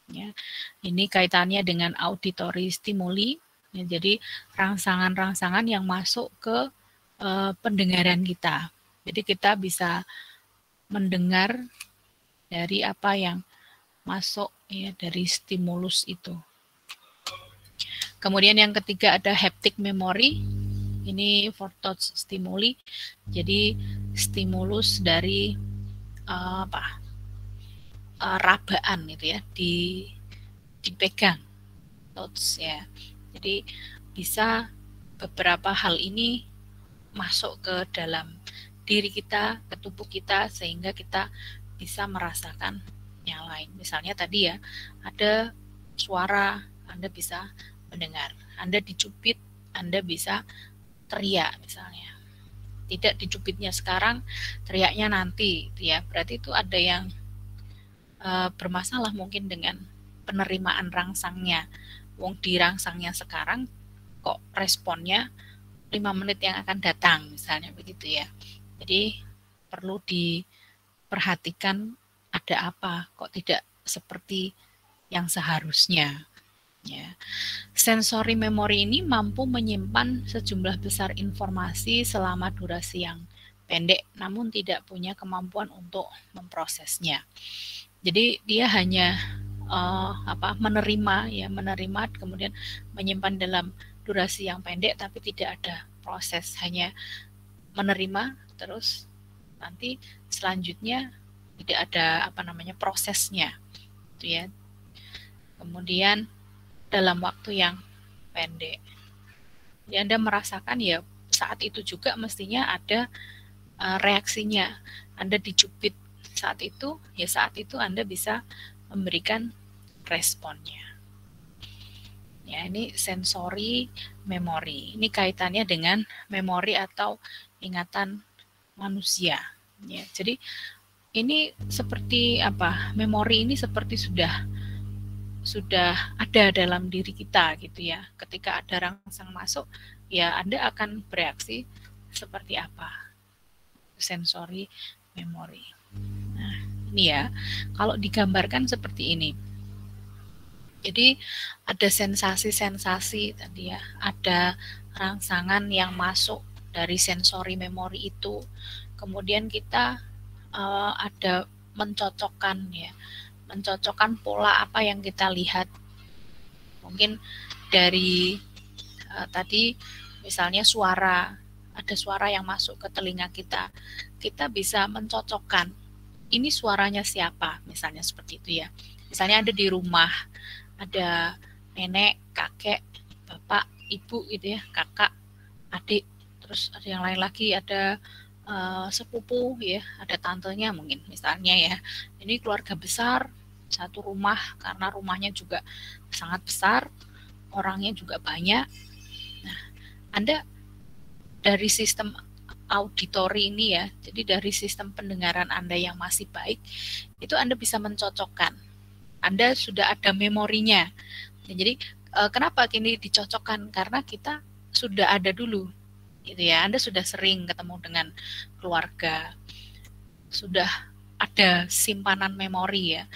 A: ya. Ini kaitannya dengan auditory stimuli, ya, jadi rangsangan-rangsangan yang masuk ke pendengaran kita. Jadi kita bisa mendengar dari apa yang masuk ya dari stimulus itu. Kemudian yang ketiga ada haptic memory. Ini for touch stimuli. Jadi stimulus dari rabaan gitu ya, dipegang touch ya. Jadi bisa beberapa hal ini masuk ke dalam diri kita, ke tubuh kita, sehingga kita bisa merasakan yang lain. Misalnya tadi ya, ada suara, Anda bisa mendengar. Anda dicubit, Anda bisa teriak misalnya. Tidak dicubitnya sekarang, teriaknya nanti, ya. Berarti itu ada yang bermasalah mungkin dengan penerimaan rangsangnya. Wong dirangsangnya sekarang, kok responnya 5 menit yang akan datang, misalnya begitu ya. Jadi perlu diperhatikan ada apa, kok tidak seperti yang seharusnya. Ya. Sensory memory ini mampu menyimpan sejumlah besar informasi selama durasi yang pendek, namun tidak punya kemampuan untuk memprosesnya. Jadi dia hanya menerima kemudian menyimpan dalam durasi yang pendek, tapi tidak ada proses, hanya menerima terus nanti selanjutnya tidak ada prosesnya, gitu ya. Kemudian dalam waktu yang pendek, ya Anda merasakan ya saat itu juga mestinya ada reaksinya. Anda dicubit saat itu, ya saat itu Anda bisa memberikan responnya. Ya, ini sensory memory. Ini kaitannya dengan memori atau ingatan manusia. Ya, jadi ini seperti apa? Memori ini seperti sudah ada dalam diri kita gitu ya. Ketika ada rangsang masuk, ya Anda akan bereaksi seperti apa? Sensory memory. Nah, ini ya. Kalau digambarkan seperti ini. Jadi ada sensasi-sensasi tadi ya, ada rangsangan yang masuk dari sensory memory itu. Kemudian kita ada mencocokkan ya, mencocokkan pola apa yang kita lihat. Mungkin dari tadi misalnya suara, ada suara yang masuk ke telinga kita, kita bisa mencocokkan ini suaranya siapa, misalnya seperti itu ya. Misalnya ada di rumah, ada nenek, kakek, bapak, ibu gitu ya, kakak, adik, terus ada yang lain lagi, ada sepupu ya, ada tantenya mungkin misalnya ya. Ini keluarga besar, satu rumah karena rumahnya juga sangat besar, orangnya juga banyak. Nah, Anda dari sistem auditori ini ya, jadi dari sistem pendengaran Anda yang masih baik, itu Anda bisa mencocokkan. Anda sudah ada memorinya. Jadi kenapa kini dicocokkan? Karena kita sudah ada dulu, gitu ya. Anda sudah sering ketemu dengan keluarga, sudah ada simpanan memori ya.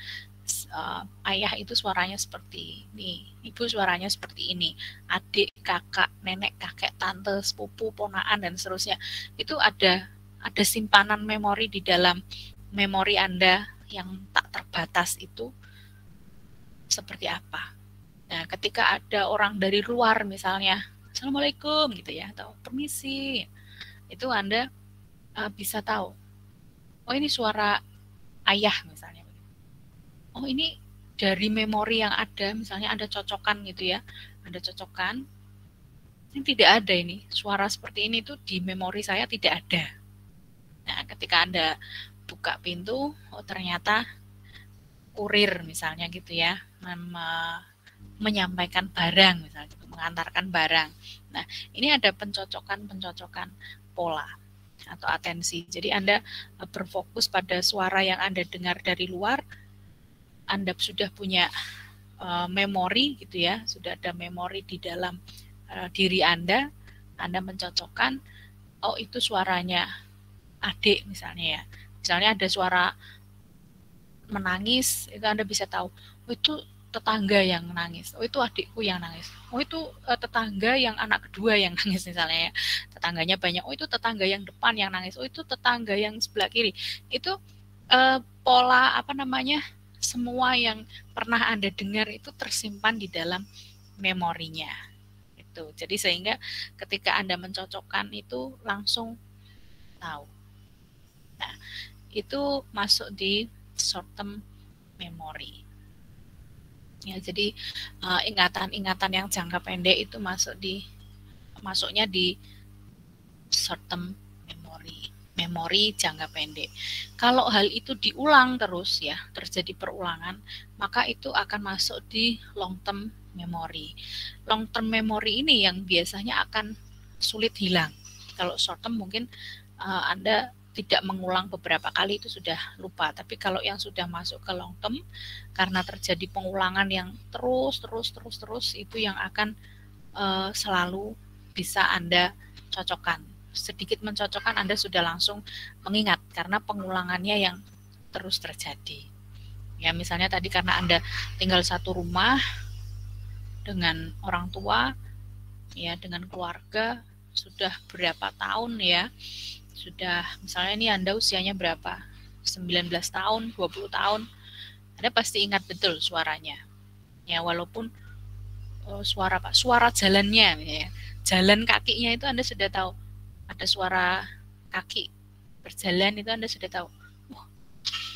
A: Ayah itu suaranya seperti ini, ibu suaranya seperti ini, adik, kakak, nenek, kakek, tante, sepupu, ponaan dan seterusnya. Itu ada simpanan memori di dalam memori Anda yang tak terbatas itu seperti apa. Nah, ketika ada orang dari luar misalnya, Assalamualaikum gitu ya, atau permisi, itu Anda bisa tahu, oh ini suara ayah misalnya. Oh ini dari memori yang ada, misalnya Anda cocokkan gitu ya, Anda cocokkan, ini tidak ada ini, suara seperti ini tuh di memori saya tidak ada. Nah, ketika Anda buka pintu, oh ternyata kurir misalnya gitu ya, menyampaikan barang misalnya, mengantarkan barang. Nah, ini ada pencocokan pola atau atensi. Jadi Anda berfokus pada suara yang Anda dengar dari luar, Anda sudah punya memori gitu ya, sudah ada memori di dalam diri Anda mencocokkan, oh itu suaranya adik misalnya ya. Misalnya ada suara menangis, itu Anda bisa tahu, oh itu tetangga yang nangis, oh itu adikku yang nangis, oh itu tetangga yang anak kedua yang nangis misalnya ya, tetangganya banyak, oh itu tetangga yang depan yang nangis, oh itu tetangga yang sebelah kiri. Itu pola apa namanya, semua yang pernah Anda dengar itu tersimpan di dalam memorinya. Itu. Jadi sehingga ketika Anda mencocokkan itu langsung tahu. Nah, itu masuk di short term memory. Ya, jadi ingatan-ingatan yang jangka pendek itu masuknya di short term memory. Memori jangka pendek. Kalau hal itu diulang terus ya, terjadi perulangan, maka itu akan masuk di long term memory. Long term memory ini yang biasanya akan sulit hilang. Kalau short term mungkin Anda tidak mengulang beberapa kali itu sudah lupa, tapi kalau yang sudah masuk ke long term karena terjadi pengulangan yang terus itu yang akan selalu bisa Anda cocokkan. Sedikit mencocokkan Anda sudah langsung mengingat karena pengulangannya yang terus terjadi. Ya, misalnya tadi karena Anda tinggal satu rumah dengan orang tua, ya dengan keluarga sudah berapa tahun ya, sudah misalnya ini Anda usianya berapa, 19 tahun, 20 tahun, Anda pasti ingat betul suaranya. Ya walaupun suara jalannya, ya, jalan kakinya itu Anda sudah tahu. Ada suara kaki berjalan itu Anda sudah tahu, oh,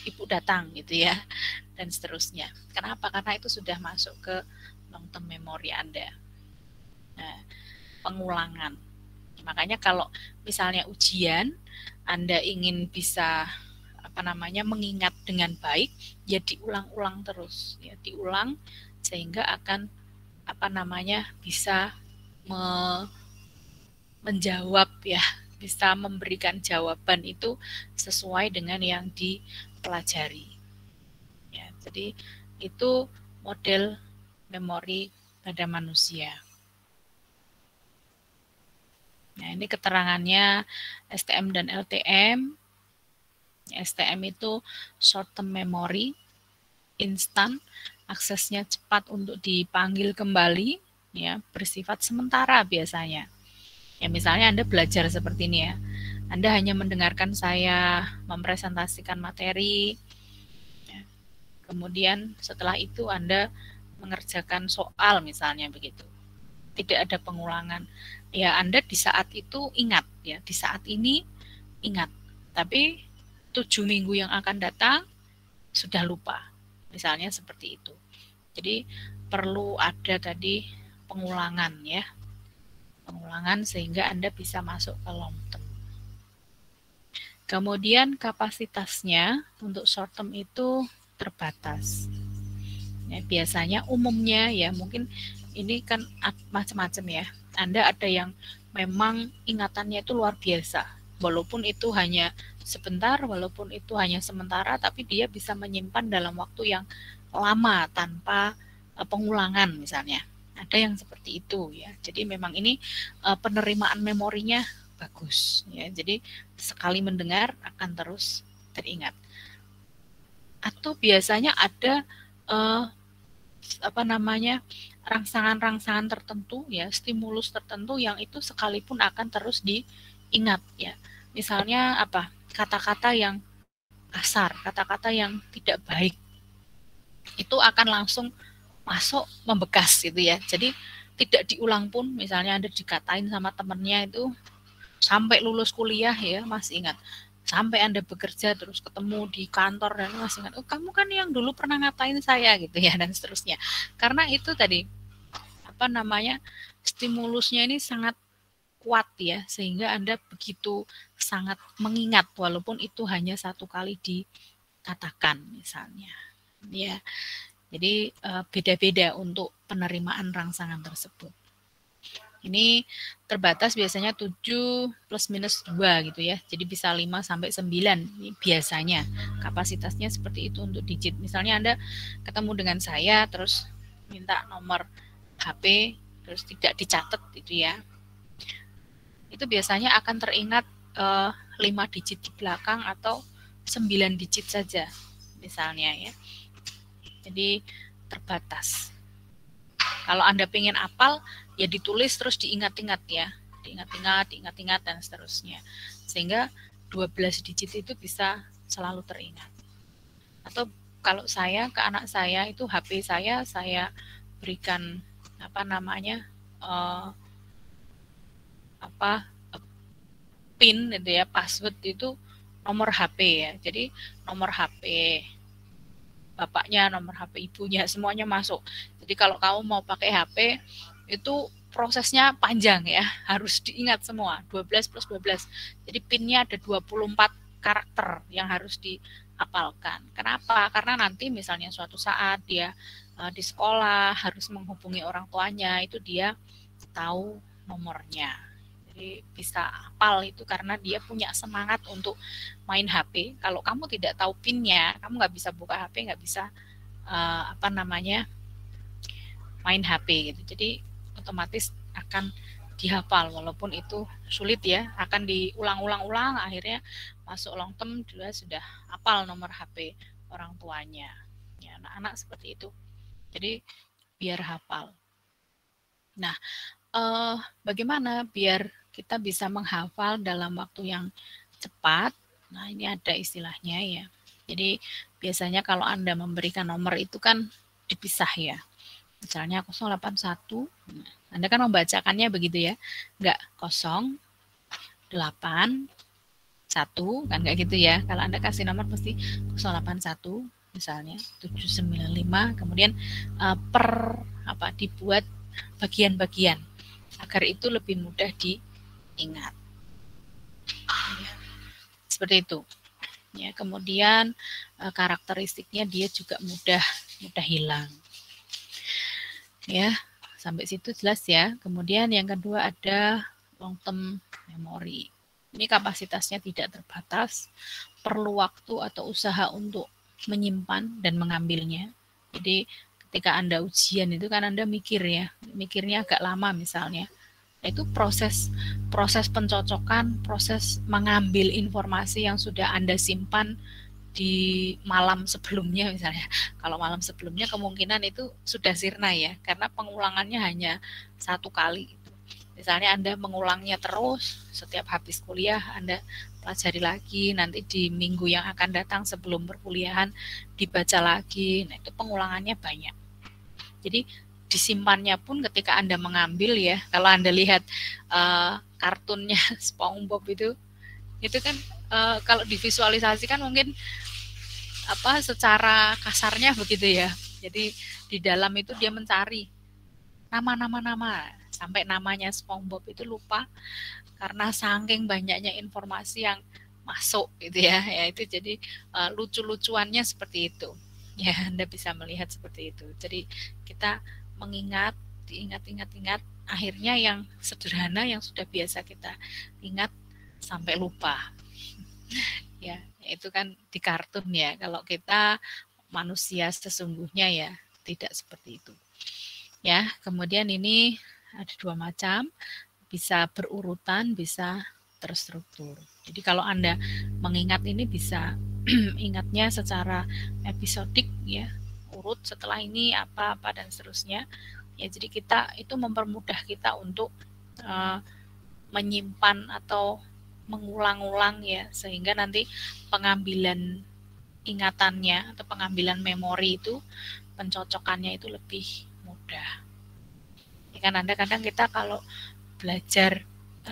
A: ibu datang gitu ya, dan seterusnya. Kenapa? Karena itu sudah masuk ke long term memory Anda. Nah, pengulangan. Makanya kalau misalnya ujian Anda ingin bisa mengingat dengan baik, ya diulang-ulang terus, ya diulang sehingga akan bisa menjawab ya, bisa memberikan jawaban itu sesuai dengan yang dipelajari. Ya, jadi itu model memori pada manusia. Nah, ini keterangannya STM dan LTM. STM itu short term memory, instan, aksesnya cepat untuk dipanggil kembali, ya, bersifat sementara biasanya. Ya, misalnya Anda belajar seperti ini ya, Anda hanya mendengarkan saya mempresentasikan materi, ya. Kemudian setelah itu Anda mengerjakan soal misalnya begitu. Tidak ada pengulangan. Ya, Anda di saat itu ingat ya, di saat ini ingat. Tapi 7 minggu yang akan datang sudah lupa. Misalnya seperti itu. Jadi perlu ada tadi pengulangan ya. Pengulangan sehingga Anda bisa masuk ke long term. Kemudian kapasitasnya untuk short term itu terbatas. Ya, biasanya umumnya ya mungkin ini kan macam-macam ya. Anda ada yang memang ingatannya itu luar biasa. Walaupun itu hanya sebentar, walaupun itu hanya sementara, tapi dia bisa menyimpan dalam waktu yang lama tanpa pengulangan misalnya. Ada yang seperti itu ya. Jadi memang ini penerimaan memorinya bagus ya. Jadi sekali mendengar akan terus teringat. Atau biasanya ada rangsangan-rangsangan tertentu ya, stimulus tertentu yang itu sekalipun akan terus diingat ya. Misalnya apa? Kata-kata yang kasar, kata-kata yang tidak baik. Itu akan langsung masuk membekas gitu ya. Jadi tidak diulang pun, misalnya Anda dikatain sama temennya itu sampai lulus kuliah ya, masih ingat. Sampai Anda bekerja terus ketemu di kantor dan masih ingat, oh kamu kan yang dulu pernah ngatain saya gitu ya, dan seterusnya. Karena itu tadi stimulusnya ini sangat kuat ya, sehingga Anda begitu sangat mengingat walaupun itu hanya satu kali dikatakan misalnya ya. Jadi beda-beda untuk penerimaan rangsangan tersebut. Ini terbatas biasanya 7 plus minus 2 gitu ya. Jadi bisa 5 sampai 9 ini biasanya. Kapasitasnya seperti itu untuk digit. Misalnya Anda ketemu dengan saya terus minta nomor HP terus tidak dicatat gitu ya. Itu biasanya akan teringat 5 digit di belakang atau 9 digit saja misalnya ya. Jadi terbatas. Kalau Anda pengen apal, ya ditulis terus diingat-ingat ya. Diingat-ingat dan seterusnya. Sehingga 12 digit itu bisa selalu teringat. Atau kalau saya ke anak saya itu HP saya berikan PIN itu ya, password itu nomor HP ya. Jadi nomor HP bapaknya, nomor HP ibunya, semuanya masuk. Jadi kalau kamu mau pakai HP, itu prosesnya panjang ya, harus diingat semua, 12 plus 12. Jadi PIN-nya ada 24 karakter yang harus dihafalkan. Kenapa? Karena nanti misalnya suatu saat dia di sekolah harus menghubungi orang tuanya, itu dia tahu nomornya. Jadi bisa hafal itu karena dia punya semangat untuk main HP. Kalau kamu tidak tahu PIN-nya, kamu nggak bisa buka HP, nggak bisa main HP gitu. Jadi otomatis akan dihafal walaupun itu sulit ya, akan diulang-ulang-ulang, akhirnya masuk long term juga sudah hafal nomor HP orang tuanya. Ya, anak-anak seperti itu. Jadi biar hafal. Nah, bagaimana biar kita bisa menghafal dalam waktu yang cepat? Nah, ini ada istilahnya ya. Jadi biasanya kalau Anda memberikan nomor itu kan dipisah ya. Misalnya 081, Anda kan membacakannya begitu ya. Enggak 0, 8, 1, kan enggak gitu ya. Kalau Anda kasih nomor pasti 081 misalnya 795, kemudian dibuat bagian-bagian agar itu lebih mudah diingat. Ya, seperti itu. Ya, kemudian karakteristiknya dia juga mudah hilang. Ya, sampai situ jelas ya. Kemudian yang kedua ada long term memory. Ini kapasitasnya tidak terbatas, perlu waktu atau usaha untuk menyimpan dan mengambilnya. Jadi ketika Anda ujian itu kan Anda mikirnya agak lama misalnya. Itu proses pencocokan, proses mengambil informasi yang sudah Anda simpan di malam sebelumnya misalnya. Kalau malam sebelumnya kemungkinan itu sudah sirna ya, karena pengulangannya hanya satu kali. Misalnya Anda mengulangnya terus, setiap habis kuliah Anda pelajari lagi, nanti di minggu yang akan datang sebelum perkuliahan dibaca lagi. Nah, itu pengulangannya banyak. Jadi disimpannya pun ketika Anda mengambil ya, kalau Anda lihat kartunnya SpongeBob itu kan kalau divisualisasikan mungkin secara kasarnya begitu ya. Jadi di dalam itu dia mencari nama sampai namanya SpongeBob itu lupa karena saking banyaknya informasi yang masuk gitu ya. Ya itu jadi lucu-lucuannya seperti itu. Ya, Anda bisa melihat seperti itu. Jadi kita mengingat, diingat, akhirnya yang sederhana yang sudah biasa kita ingat sampai lupa. Ya, itu kan di kartun ya. Kalau kita manusia sesungguhnya ya tidak seperti itu. Ya, kemudian ini ada 2 macam, bisa berurutan, bisa terstruktur. Jadi kalau Anda mengingat ini bisa ingatnya secara episodik ya, urut setelah ini apa dan seterusnya. Ya, jadi kita itu mempermudah kita untuk menyimpan atau mengulang-ulang ya, sehingga nanti pengambilan ingatannya atau pengambilan memori itu, pencocokannya itu lebih mudah. Ya kan, Anda kadang kita kalau belajar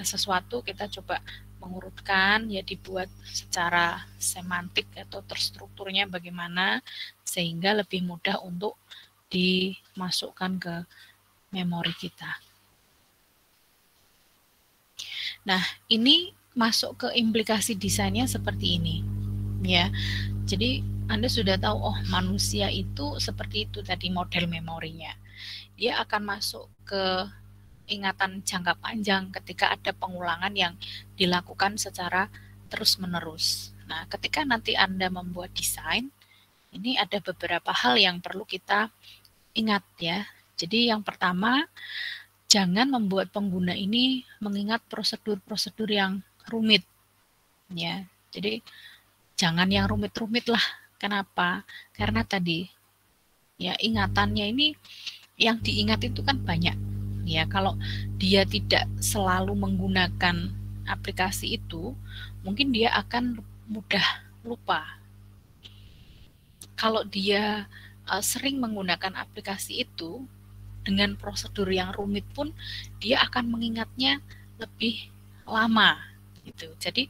A: sesuatu kita coba mengurutkan ya, dibuat secara semantik atau terstrukturnya bagaimana sehingga lebih mudah untuk dimasukkan ke memori kita. Nah, ini masuk ke implikasi desainnya seperti ini. Ya. Jadi Anda sudah tahu, oh manusia itu seperti itu tadi model memorinya. Dia akan masuk ke ingatan jangka panjang ketika ada pengulangan yang dilakukan secara terus-menerus. Nah, ketika nanti Anda membuat desain, ini ada beberapa hal yang perlu kita ingat ya. Jadi yang pertama, jangan membuat pengguna ini mengingat prosedur-prosedur yang rumit. Ya, jadi jangan yang rumit-rumit lah. Kenapa? Karena tadi ya ingatannya ini yang diingat itu kan banyak. Ya, kalau dia tidak selalu menggunakan aplikasi itu, mungkin dia akan mudah lupa. Kalau dia sering menggunakan aplikasi itu dengan prosedur yang rumit pun dia akan mengingatnya lebih lama gitu. Jadi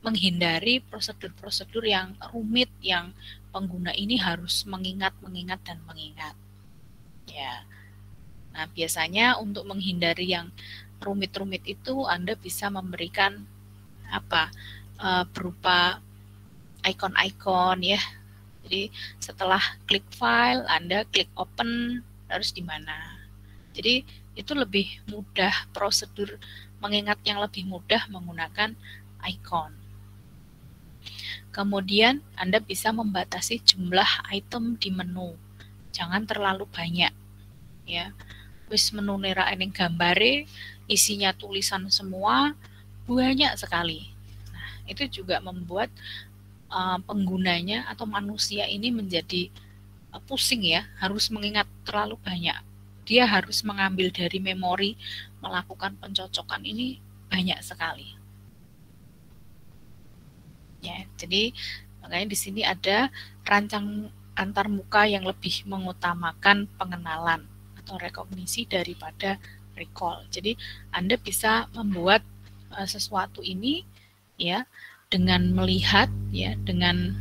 A: menghindari prosedur-prosedur yang rumit yang pengguna ini harus mengingat dan mengingat. Ya. Nah, biasanya untuk menghindari yang rumit-rumit itu Anda bisa memberikan berupa icon-icon ya. Jadi setelah klik file, Anda klik open, harus di mana. Jadi itu lebih mudah, prosedur mengingat yang lebih mudah menggunakan icon. Kemudian Anda bisa membatasi jumlah item di menu. Jangan terlalu banyak. Ya. Wis menu nera ening gambare, isinya tulisan semua, banyak sekali. Nah, itu juga membuat penggunanya atau manusia ini menjadi pusing ya, harus mengingat terlalu banyak. Dia harus mengambil dari memori, melakukan pencocokan ini banyak sekali. Ya, jadi makanya di sini ada rancang antarmuka yang lebih mengutamakan pengenalan atau rekognisi daripada recall. Jadi Anda bisa membuat sesuatu ini ya dengan melihat ya, dengan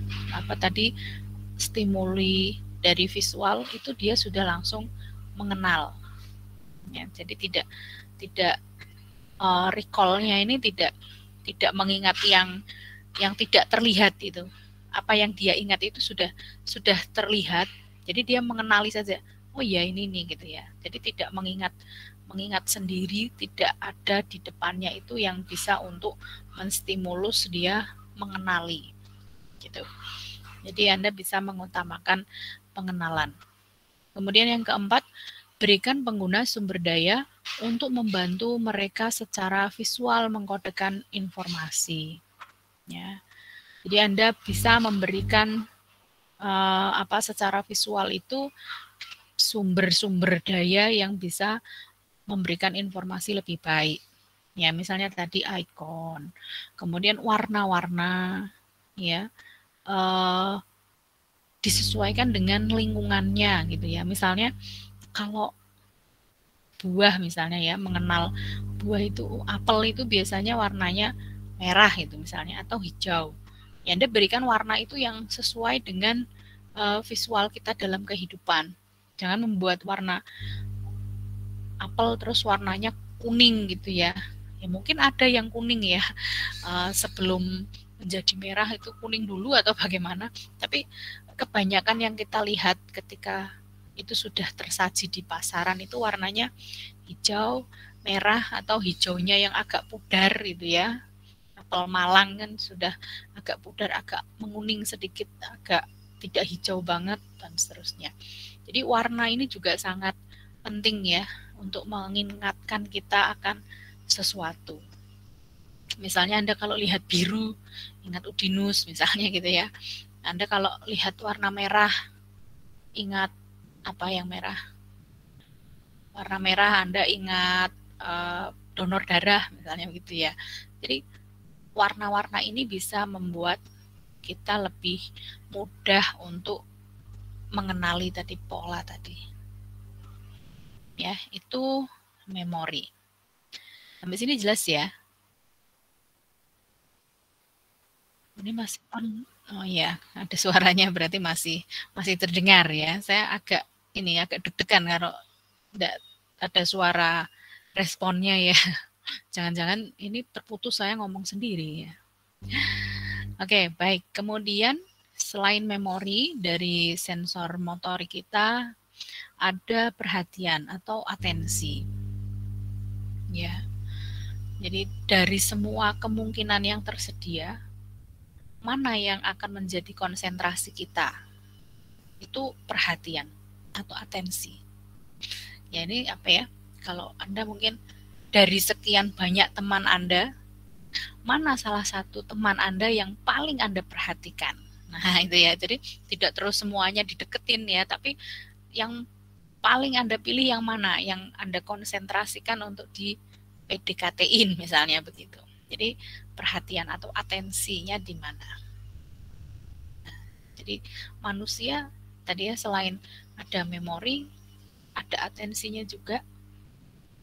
A: stimuli dari visual itu dia sudah langsung mengenal. Ya, jadi tidak recall-nya ini tidak mengingat yang tidak terlihat itu. Apa yang dia ingat itu sudah terlihat. Jadi dia mengenali saja. Oh ya ini nih gitu ya. Jadi tidak mengingat sendiri, tidak ada di depannya itu yang bisa untuk menstimulus dia mengenali. Gitu. Jadi Anda bisa mengutamakan pengenalan. Kemudian yang keempat, berikan pengguna sumber daya untuk membantu mereka secara visual mengkodekan informasi. Ya. Jadi Anda bisa memberikan secara visual itu sumber-sumber daya yang bisa memberikan informasi lebih baik. Ya, misalnya tadi icon, kemudian warna-warna, ya, disesuaikan dengan lingkungannya gitu ya. Misalnya kalau buah misalnya ya, mengenal buah itu, apel itu biasanya warnanya merah itu misalnya, atau hijau. Ya, Anda berikan warna itu yang sesuai dengan visual kita dalam kehidupan. Jangan membuat warna apel terus warnanya kuning gitu ya. Ya mungkin ada yang kuning ya, sebelum menjadi merah itu kuning dulu atau bagaimana. Tapi kebanyakan yang kita lihat ketika itu sudah tersaji di pasaran itu warnanya hijau, merah, atau hijaunya yang agak pudar gitu ya. Apel Malang kan sudah agak pudar, agak menguning sedikit, agak tidak hijau banget, dan seterusnya. Jadi warna ini juga sangat penting ya untuk mengingatkan kita akan sesuatu. Misalnya Anda kalau lihat biru, ingat Udinus misalnya gitu ya. Anda kalau lihat warna merah, ingat apa yang merah? Warna merah Anda ingat donor darah misalnya begitu ya. Jadi warna-warna ini bisa membuat kita lebih mudah untuk mengenali tadi pola tadi. Ya, itu memori. Sampai sini jelas ya? Ini masih on. Oh ya, ada suaranya berarti masih terdengar ya. Saya agak deg-degan kalau tidak ada suara responnya ya. Jangan-jangan ini terputus saya ngomong sendiri ya. Oke, baik. Kemudian selain memori dari sensor motorik kita ada perhatian atau atensi. Ya. Jadi dari semua kemungkinan yang tersedia, mana yang akan menjadi konsentrasi kita? Itu perhatian atau atensi. Ya ini apa ya? Kalau Anda mungkin dari sekian banyak teman Anda, mana salah satu teman Anda yang paling Anda perhatikan? Nah itu ya, jadi tidak terus semuanya dideketin ya, tapi yang paling Anda pilih yang mana? Yang Anda konsentrasikan untuk di PDKT-in misalnya begitu. Jadi perhatian atau atensinya di mana? Jadi manusia tadi ya selain ada memori, ada atensinya juga.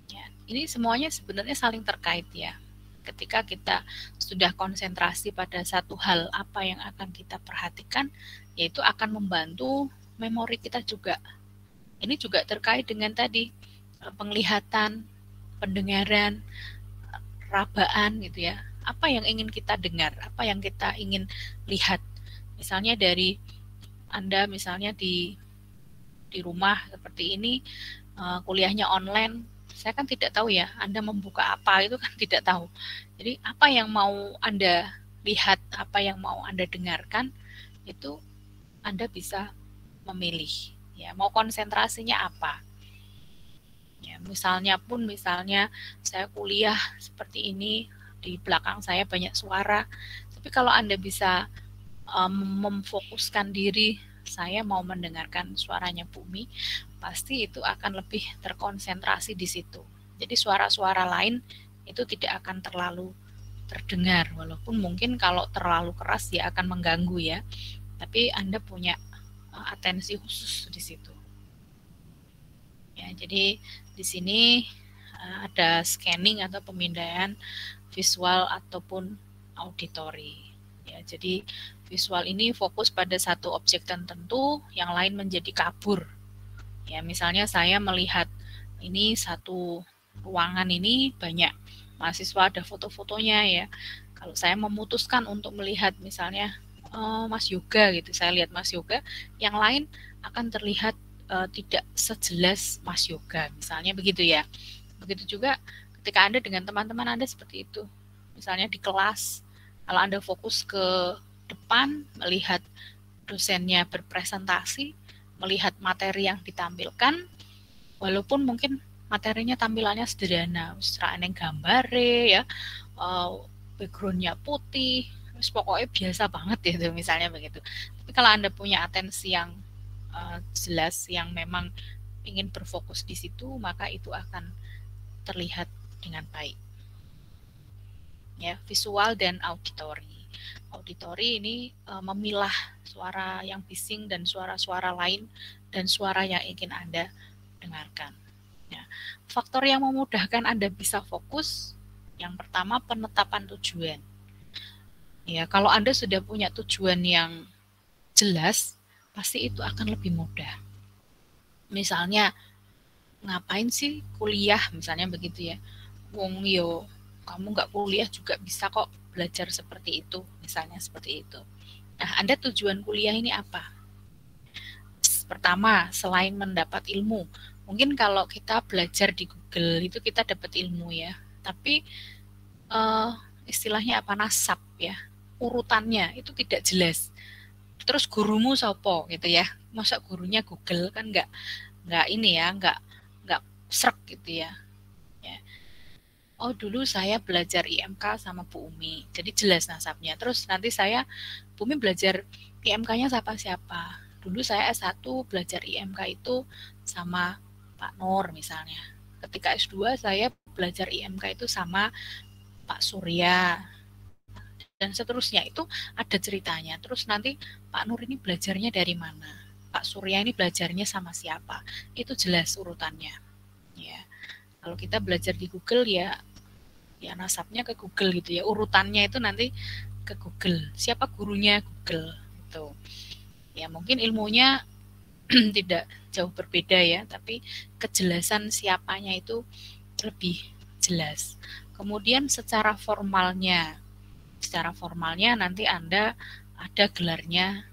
A: Ya, ini semuanya sebenarnya saling terkait ya. Ketika kita sudah konsentrasi pada satu hal apa yang akan kita perhatikan, yaitu akan membantu memori kita juga. Ini juga terkait dengan tadi penglihatan, pendengaran, rabaan gitu ya. Apa yang ingin kita dengar, apa yang kita ingin lihat. Misalnya dari Anda misalnya di rumah seperti ini, kuliahnya online, saya kan tidak tahu ya, Anda membuka apa itu kan tidak tahu. Jadi apa yang mau Anda lihat, apa yang mau Anda dengarkan, itu Anda bisa memilih. Ya, mau konsentrasinya apa? Ya, misalnya saya kuliah seperti ini, di belakang saya banyak suara, tapi kalau Anda bisa memfokuskan diri, saya mau mendengarkan suaranya Bumi, pasti itu akan lebih terkonsentrasi di situ. Jadi suara-suara lain itu tidak akan terlalu terdengar, walaupun mungkin kalau terlalu keras ya akan mengganggu ya, tapi Anda punya atensi khusus di situ. Ya, jadi di sini ada scanning atau pemindaian visual ataupun auditori. Ya, jadi visual ini fokus pada satu objek tertentu, yang lain menjadi kabur. Ya, misalnya saya melihat ini satu ruangan ini banyak mahasiswa, ada foto-fotonya ya. Kalau saya memutuskan untuk melihat misalnya Mas Yoga gitu, saya lihat Mas Yoga, yang lain akan terlihat tidak sejelas Mas Yoga, misalnya begitu ya. Begitu juga ketika Anda dengan teman-teman Anda seperti itu. Misalnya di kelas, kalau Anda fokus ke depan, melihat dosennya berpresentasi, melihat materi yang ditampilkan, walaupun mungkin materinya tampilannya sederhana, seraan yang gambare ya, backgroundnya putih, pokoknya biasa banget ya, misalnya begitu. Tapi kalau Anda punya atensi yang jelas, yang memang ingin berfokus di situ, maka itu akan terlihat dengan baik. ya, visual dan auditori. Auditori ini memilah suara yang bising dan suara-suara lain dan suara yang ingin Anda dengarkan. Ya. Faktor yang memudahkan Anda bisa fokus, yang pertama penetapan tujuan. Ya, kalau Anda sudah punya tujuan yang jelas, pasti itu akan lebih mudah. Misalnya, ngapain sih kuliah, misalnya begitu ya. Wong yo, kamu nggak kuliah juga bisa kok belajar seperti itu, misalnya seperti itu. Nah, Anda tujuan kuliah ini apa? Pertama, selain mendapat ilmu, mungkin kalau kita belajar di Google itu kita dapat ilmu ya, tapi istilahnya apa, nasab ya, urutannya itu tidak jelas. Terus gurumu sopo gitu ya, masa gurunya Google, kan nggak ini ya, nggak srek gitu ya. Oh, dulu saya belajar IMK sama Bu Umi, jadi jelas nasabnya. Terus nanti Bu Umi belajar IMK-nya siapa? Dulu saya S1 belajar IMK itu sama Pak Nur misalnya. Ketika S2 saya belajar IMK itu sama Pak Surya. Dan seterusnya, itu ada ceritanya. Terus nanti Pak Nur ini belajarnya dari mana? Pak Surya ini belajarnya sama siapa? Itu jelas urutannya. Ya. Kalau kita belajar di Google ya nasabnya ke Google gitu ya. Urutannya itu nanti ke Google. Siapa gurunya? Google gitu. Ya, mungkin ilmunya tidak jauh berbeda ya, tapi kejelasan siapanya itu lebih jelas. Kemudian secara formalnya nanti Anda ada gelarnya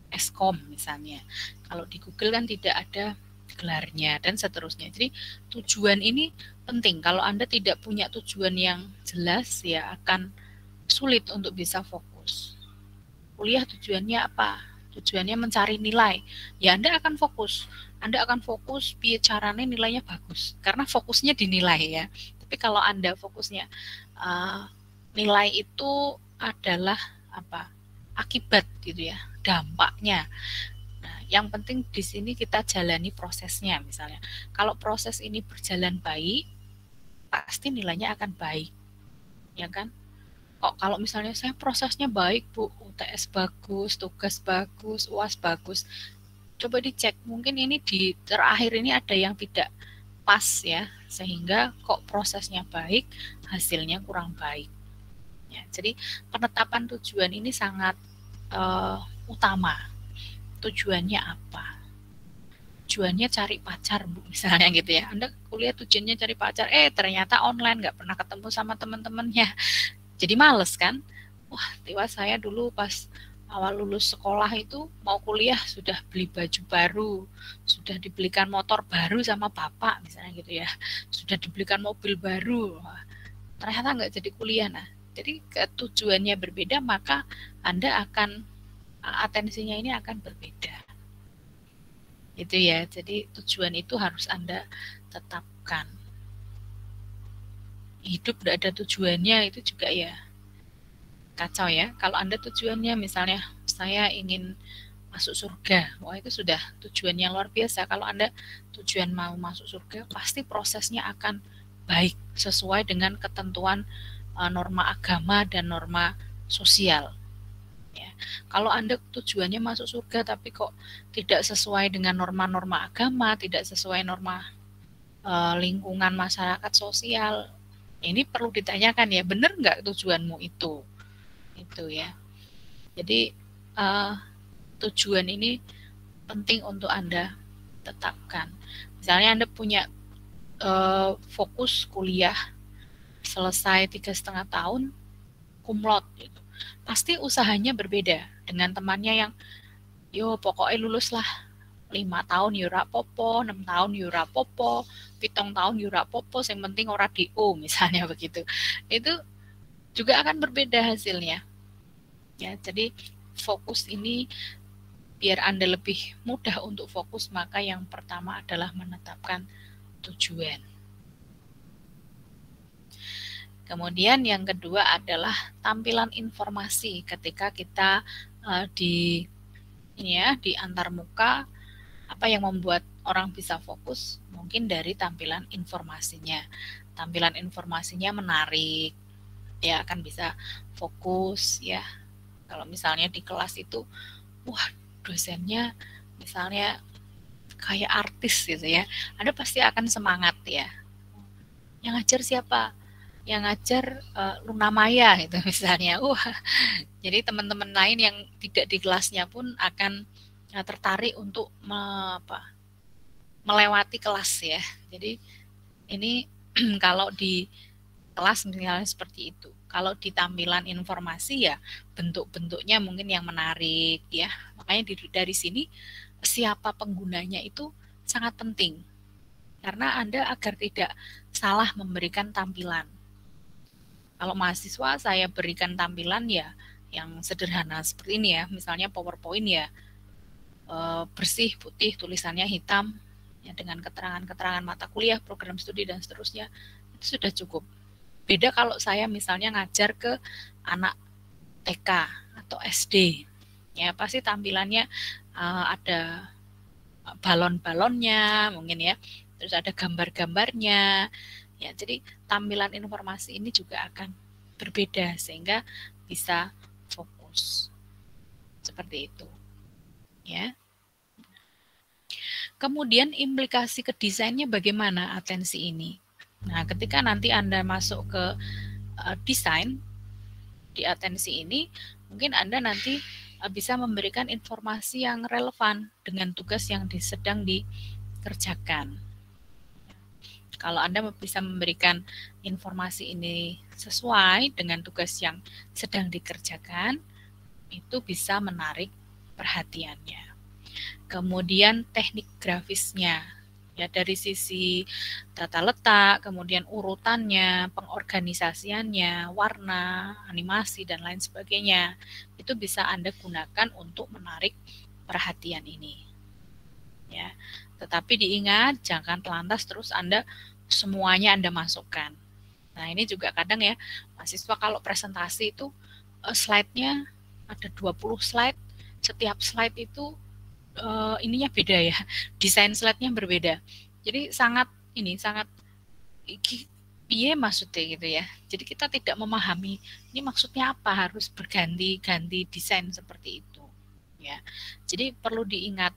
A: Eskom misalnya. Kalau di Google kan tidak ada gelarnya dan seterusnya. Jadi tujuan ini penting. Kalau Anda tidak punya tujuan yang jelas, ya akan sulit untuk bisa fokus. Kuliah tujuannya apa? Tujuannya mencari nilai. Ya Anda akan fokus. Anda akan fokus biar caranya nilainya bagus. Karena fokusnya di nilai ya. Tapi kalau Anda fokusnya nilai itu adalah apa? Akibat gitu ya, dampaknya. Nah, yang penting di sini kita jalani prosesnya misalnya. Kalau proses ini berjalan baik, pasti nilainya akan baik. Ya kan? Kok kalau misalnya saya prosesnya baik Bu, UTS bagus, tugas bagus, UAS bagus, coba dicek, mungkin ini di terakhir ini ada yang tidak pas ya, sehingga kok prosesnya baik, hasilnya kurang baik. Ya, jadi penetapan tujuan ini sangat utama. Tujuannya apa? Tujuannya cari pacar Bu, misalnya gitu ya. Anda kuliah tujuannya cari pacar, ternyata online, nggak pernah ketemu sama teman-temannya. Jadi males kan? Wah, tiba saya dulu pas awal lulus sekolah itu mau kuliah sudah beli baju baru, sudah dibelikan motor baru sama bapak misalnya gitu ya, sudah dibelikan mobil baru. Wah, ternyata nggak jadi kuliah. Nah, jadi tujuannya berbeda, maka Anda akan atensinya ini akan berbeda. Itu ya. Jadi tujuan itu harus Anda tetapkan. Hidup tidak ada tujuannya itu juga ya kacau ya. Kalau Anda tujuannya misalnya saya ingin masuk surga, wah itu sudah tujuan yang luar biasa. Kalau Anda tujuan mau masuk surga, pasti prosesnya akan baik sesuai dengan ketentuan norma agama dan norma sosial. Ya. Kalau Anda tujuannya masuk surga tapi kok tidak sesuai dengan norma-norma agama, tidak sesuai norma lingkungan masyarakat sosial, ini perlu ditanyakan ya, benar nggak tujuanmu itu ya. Jadi tujuan ini penting untuk Anda tetapkan. Misalnya Anda punya fokus kuliah selesai 3,5 tahun kumlot gitu. Pasti usahanya berbeda dengan temannya yang pokoknya lulus lah 5 tahun yura popo, 6 tahun yura popo, 7 tahun yura popo, yang penting ora DO misalnya begitu. Itu juga akan berbeda hasilnya. Ya, jadi fokus ini biar Anda lebih mudah untuk fokus, maka yang pertama adalah menetapkan tujuan. Kemudian yang kedua adalah tampilan informasi ketika kita di antarmuka. Apa yang membuat orang bisa fokus? Mungkin dari tampilan informasinya. Tampilan informasinya menarik, dia akan bisa fokus ya. Kalau misalnya di kelas itu, wah dosennya misalnya kayak artis gitu ya, Anda pasti akan semangat ya. Yang ngajar siapa? Yang ngajar Luna Maya gitu misalnya. Wah, jadi teman-teman lain yang tidak di kelasnya pun akan tertarik untuk melewati kelas ya. Jadi ini kalau di kelas misalnya seperti itu. Kalau di tampilan informasi ya bentuk-bentuknya mungkin yang menarik ya. Makanya dari sini siapa penggunanya itu sangat penting. Karena Anda agar tidak salah memberikan tampilan. Kalau mahasiswa saya berikan tampilan ya yang sederhana seperti ini ya. Misalnya PowerPoint ya bersih, putih, tulisannya hitam ya, dengan keterangan-keterangan mata kuliah, program studi dan seterusnya. Itu sudah cukup. Beda kalau saya misalnya ngajar ke anak TK atau SD, ya pasti tampilannya ada balon-balonnya mungkin ya, terus ada gambar-gambarnya, ya jadi tampilan informasi ini juga akan berbeda sehingga bisa fokus seperti itu, ya. Kemudian implikasi ke desainnya bagaimana atensi ini? Nah, ketika nanti Anda masuk ke desain di atensi ini, mungkin Anda nanti bisa memberikan informasi yang relevan dengan tugas yang sedang dikerjakan. Kalau Anda bisa memberikan informasi ini sesuai dengan tugas yang sedang dikerjakan, itu bisa menarik perhatiannya. Kemudian teknik grafisnya, ya dari sisi tata letak, kemudian urutannya, pengorganisasiannya, warna, animasi dan lain sebagainya, itu bisa Anda gunakan untuk menarik perhatian ini. Ya, tetapi diingat jangan lantas terus semuanya Anda masukkan. Nah, ini juga kadang ya mahasiswa kalau presentasi itu slide-nya ada 20 slide, setiap slide itu ininya beda ya, desain slide-nya berbeda. Jadi sangat piye maksudnya gitu ya. Jadi kita tidak memahami ini maksudnya apa, harus berganti-ganti desain seperti itu ya. Jadi perlu diingat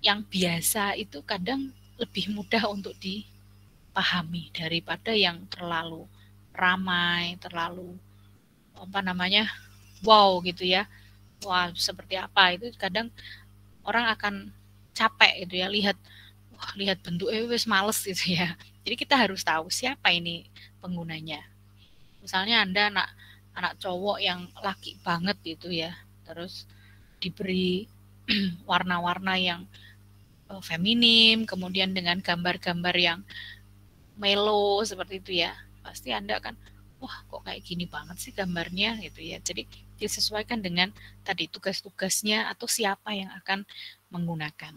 A: yang biasa itu kadang lebih mudah untuk dipahami daripada yang terlalu ramai, terlalu wow gitu ya. Wah, seperti apa itu kadang orang akan capek gitu ya, lihat bentuknya wis males gitu ya. Jadi kita harus tahu siapa ini penggunanya. Misalnya Anda anak cowok yang laki banget gitu ya, terus diberi warna-warna yang feminim, kemudian dengan gambar-gambar yang melo seperti itu ya, pasti Anda akan wah kok kayak gini banget sih gambarnya gitu ya. Jadi disesuaikan dengan tadi tugas-tugasnya atau siapa yang akan menggunakan.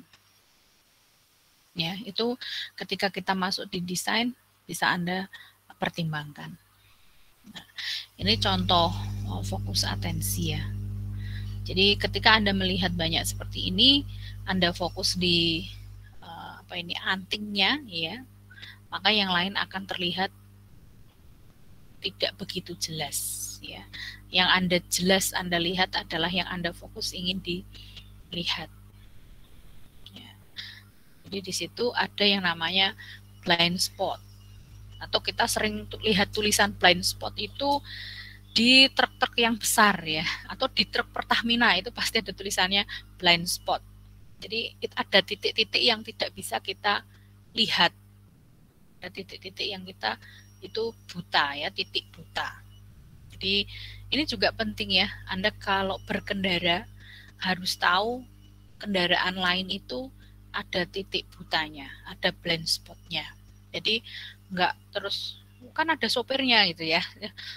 A: Ya, itu ketika kita masuk di desain bisa Anda pertimbangkan. Nah, ini contoh fokus atensi ya. Jadi ketika Anda melihat banyak seperti ini, Anda fokus di antingnya ya, maka yang lain akan terlihat tidak begitu jelas ya. Yang Anda lihat adalah yang Anda fokus ingin dilihat. Jadi di situ ada yang namanya blind spot. Atau kita sering lihat tulisan blind spot itu di truk-truk yang besar ya, atau di truk Pertamina itu pasti ada tulisannya blind spot. Jadi ada titik-titik yang tidak bisa kita lihat. Ada titik-titik yang kita itu buta ya, titik buta. Jadi ini juga penting ya, Anda kalau berkendara harus tahu kendaraan lain itu ada titik butanya, ada blind spotnya. Jadi enggak terus kan ada sopirnya gitu ya.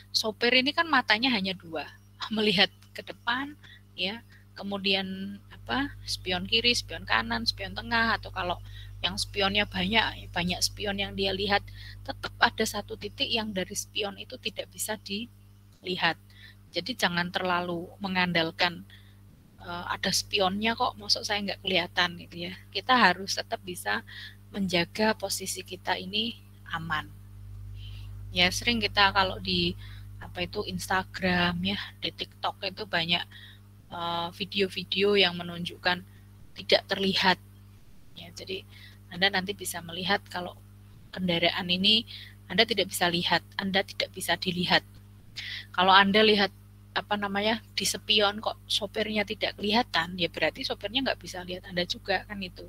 A: Sopir ini kan matanya hanya 2, melihat ke depan ya, kemudian spion kiri, spion kanan, spion tengah, atau kalau yang spionnya banyak spion yang dia lihat, tetap ada satu titik yang dari spion itu tidak bisa dilihat. Jadi jangan terlalu mengandalkan ada spionnya kok, maksud saya nggak kelihatan gitu ya. Kita harus tetap bisa menjaga posisi kita ini aman. Ya sering kita kalau di apa itu Instagram ya, di TikTok itu banyak video-video yang menunjukkan tidak terlihat. Ya, jadi Anda nanti bisa melihat kalau kendaraan ini Anda tidak bisa lihat, Anda tidak bisa dilihat. Kalau Anda lihat di spion kok sopirnya tidak kelihatan, ya berarti sopirnya nggak bisa lihat Anda juga kan itu.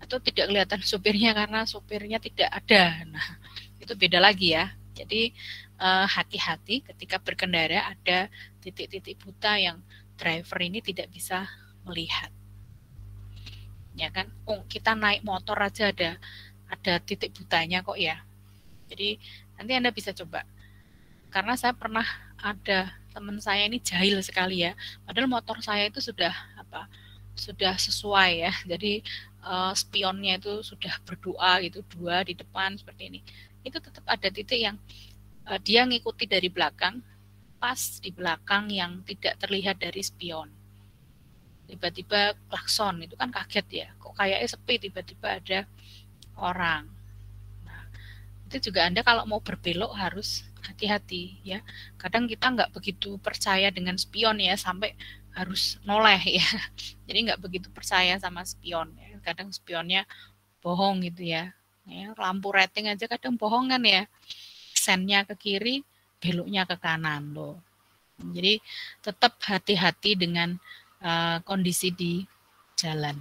A: Atau tidak kelihatan sopirnya karena sopirnya tidak ada. Nah, itu beda lagi ya. Jadi hati-hati ketika berkendara, ada titik-titik buta yang driver ini tidak bisa melihat. Ya kan? Kita naik motor aja ada titik butanya kok ya. Jadi nanti Anda bisa coba. Karena saya pernah ada teman saya ini jahil sekali ya. Padahal motor saya itu sudah sesuai ya. Jadi spionnya itu sudah berdoa gitu, 2 di depan seperti ini. Itu tetap ada titik yang dia ngikuti dari belakang, pas di belakang yang tidak terlihat dari spion. Tiba-tiba klakson, itu kan kaget ya. Kok kayaknya sepi, tiba-tiba ada orang. Nah, itu juga Anda kalau mau berbelok harus hati-hati ya. Kadang kita nggak begitu percaya dengan spion ya, sampai harus noleh ya. Jadi nggak begitu percaya sama spion ya. Kadang spionnya bohong gitu ya. Lampu rating aja kadang bohong kan ya. Sennya ke kiri, beloknya ke kanan loh. Jadi tetap hati-hati dengan kondisi di jalan.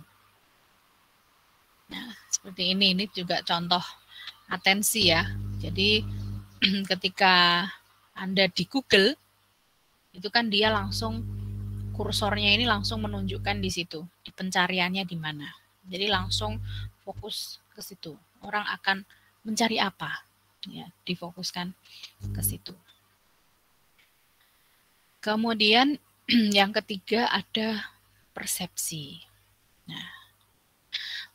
A: Nah, seperti ini juga contoh atensi ya. Jadi ketika Anda di Google, itu kan dia langsung kursornya ini langsung menunjukkan di situ, di pencariannya di mana. Jadi langsung fokus ke situ. Orang akan mencari apa? Ya, difokuskan ke situ. Kemudian yang ketiga ada persepsi. Nah,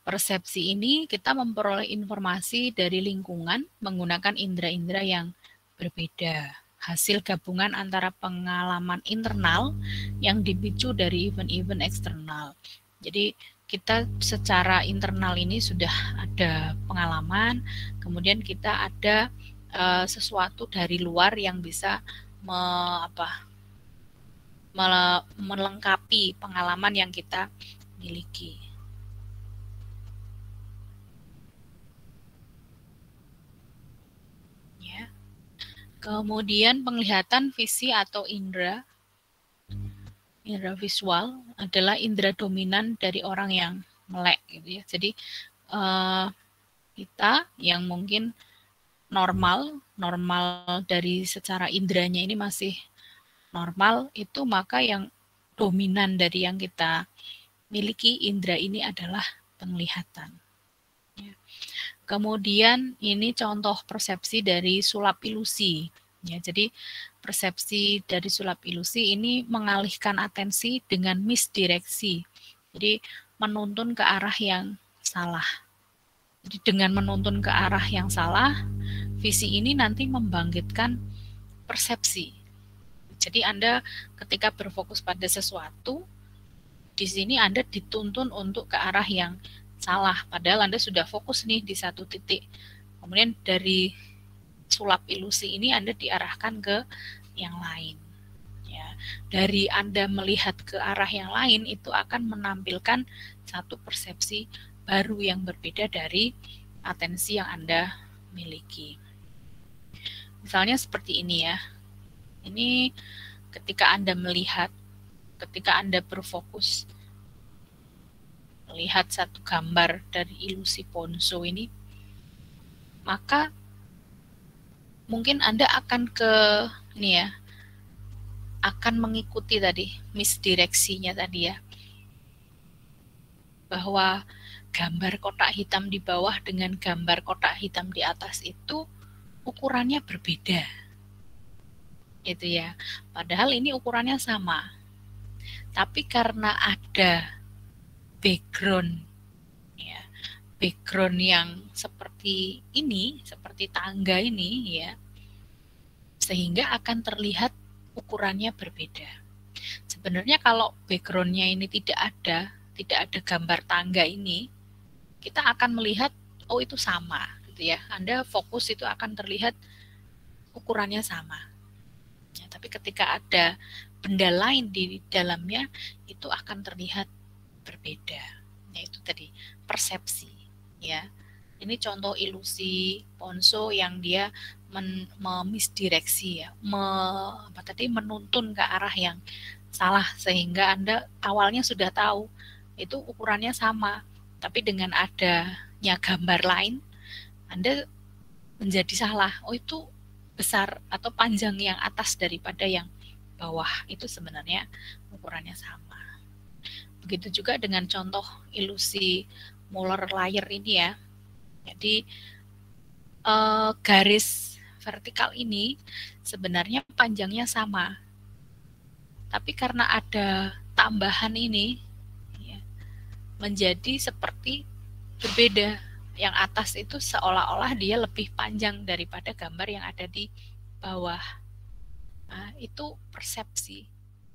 A: persepsi ini kita memperoleh informasi dari lingkungan menggunakan indera-indera yang berbeda. Hasil gabungan antara pengalaman internal yang dipicu dari event-event eksternal. Jadi kita secara internal ini sudah ada pengalaman, kemudian kita ada sesuatu dari luar yang bisa melengkapi pengalaman yang kita miliki. Ya. Kemudian penglihatan visi atau indera visual adalah indera dominan dari orang yang melek gitu ya. Jadi kita yang mungkin normal dari secara inderanya ini masih normal, itu maka yang dominan dari yang kita miliki indera ini adalah penglihatan. Ya. Kemudian ini contoh persepsi dari sulap ilusi. Ya, jadi persepsi dari sulap ilusi ini mengalihkan atensi dengan misdireksi. Jadi menuntun ke arah yang salah. Jadi dengan menuntun ke arah yang salah, visi ini nanti membangkitkan persepsi. Jadi Anda ketika berfokus pada sesuatu, di sini Anda dituntun untuk ke arah yang salah. Padahal Anda sudah fokus nih di satu titik. Kemudian dari sulap ilusi ini Anda diarahkan ke yang lain. Ya, dari Anda melihat ke arah yang lain itu akan menampilkan satu persepsi baru yang berbeda dari atensi yang Anda miliki. Misalnya seperti ini ya. Ini ketika Anda melihat, ketika Anda berfokus melihat satu gambar dari ilusi Ponzo ini, maka mungkin Anda akan akan mengikuti tadi misdireksinya tadi ya, bahwa gambar kotak hitam di bawah dengan gambar kotak hitam di atas itu ukurannya berbeda, itu ya. Padahal ini ukurannya sama, tapi karena ada background yang seperti ini, seperti tangga ini ya, sehingga akan terlihat ukurannya berbeda. Sebenarnya kalau backgroundnya ini tidak ada gambar tangga ini, kita akan melihat oh itu sama gitu ya. Anda fokus itu akan terlihat ukurannya sama. Ya, tapi ketika ada benda lain di dalamnya, itu akan terlihat berbeda. Yaitu tadi persepsi. Ya, ini contoh ilusi Ponzo yang dia memisdireksi ya, menuntun ke arah yang salah sehingga Anda awalnya sudah tahu itu ukurannya sama, tapi dengan adanya gambar lain Anda menjadi salah. Oh, itu besar atau panjang yang atas daripada yang bawah, itu sebenarnya ukurannya sama. Begitu juga dengan contoh ilusi Muller-Lyer ini ya. Jadi garis vertikal ini sebenarnya panjangnya sama, tapi karena ada tambahan ini ya, menjadi seperti berbeda. Yang atas itu seolah-olah dia lebih panjang daripada gambar yang ada di bawah. Nah, itu persepsi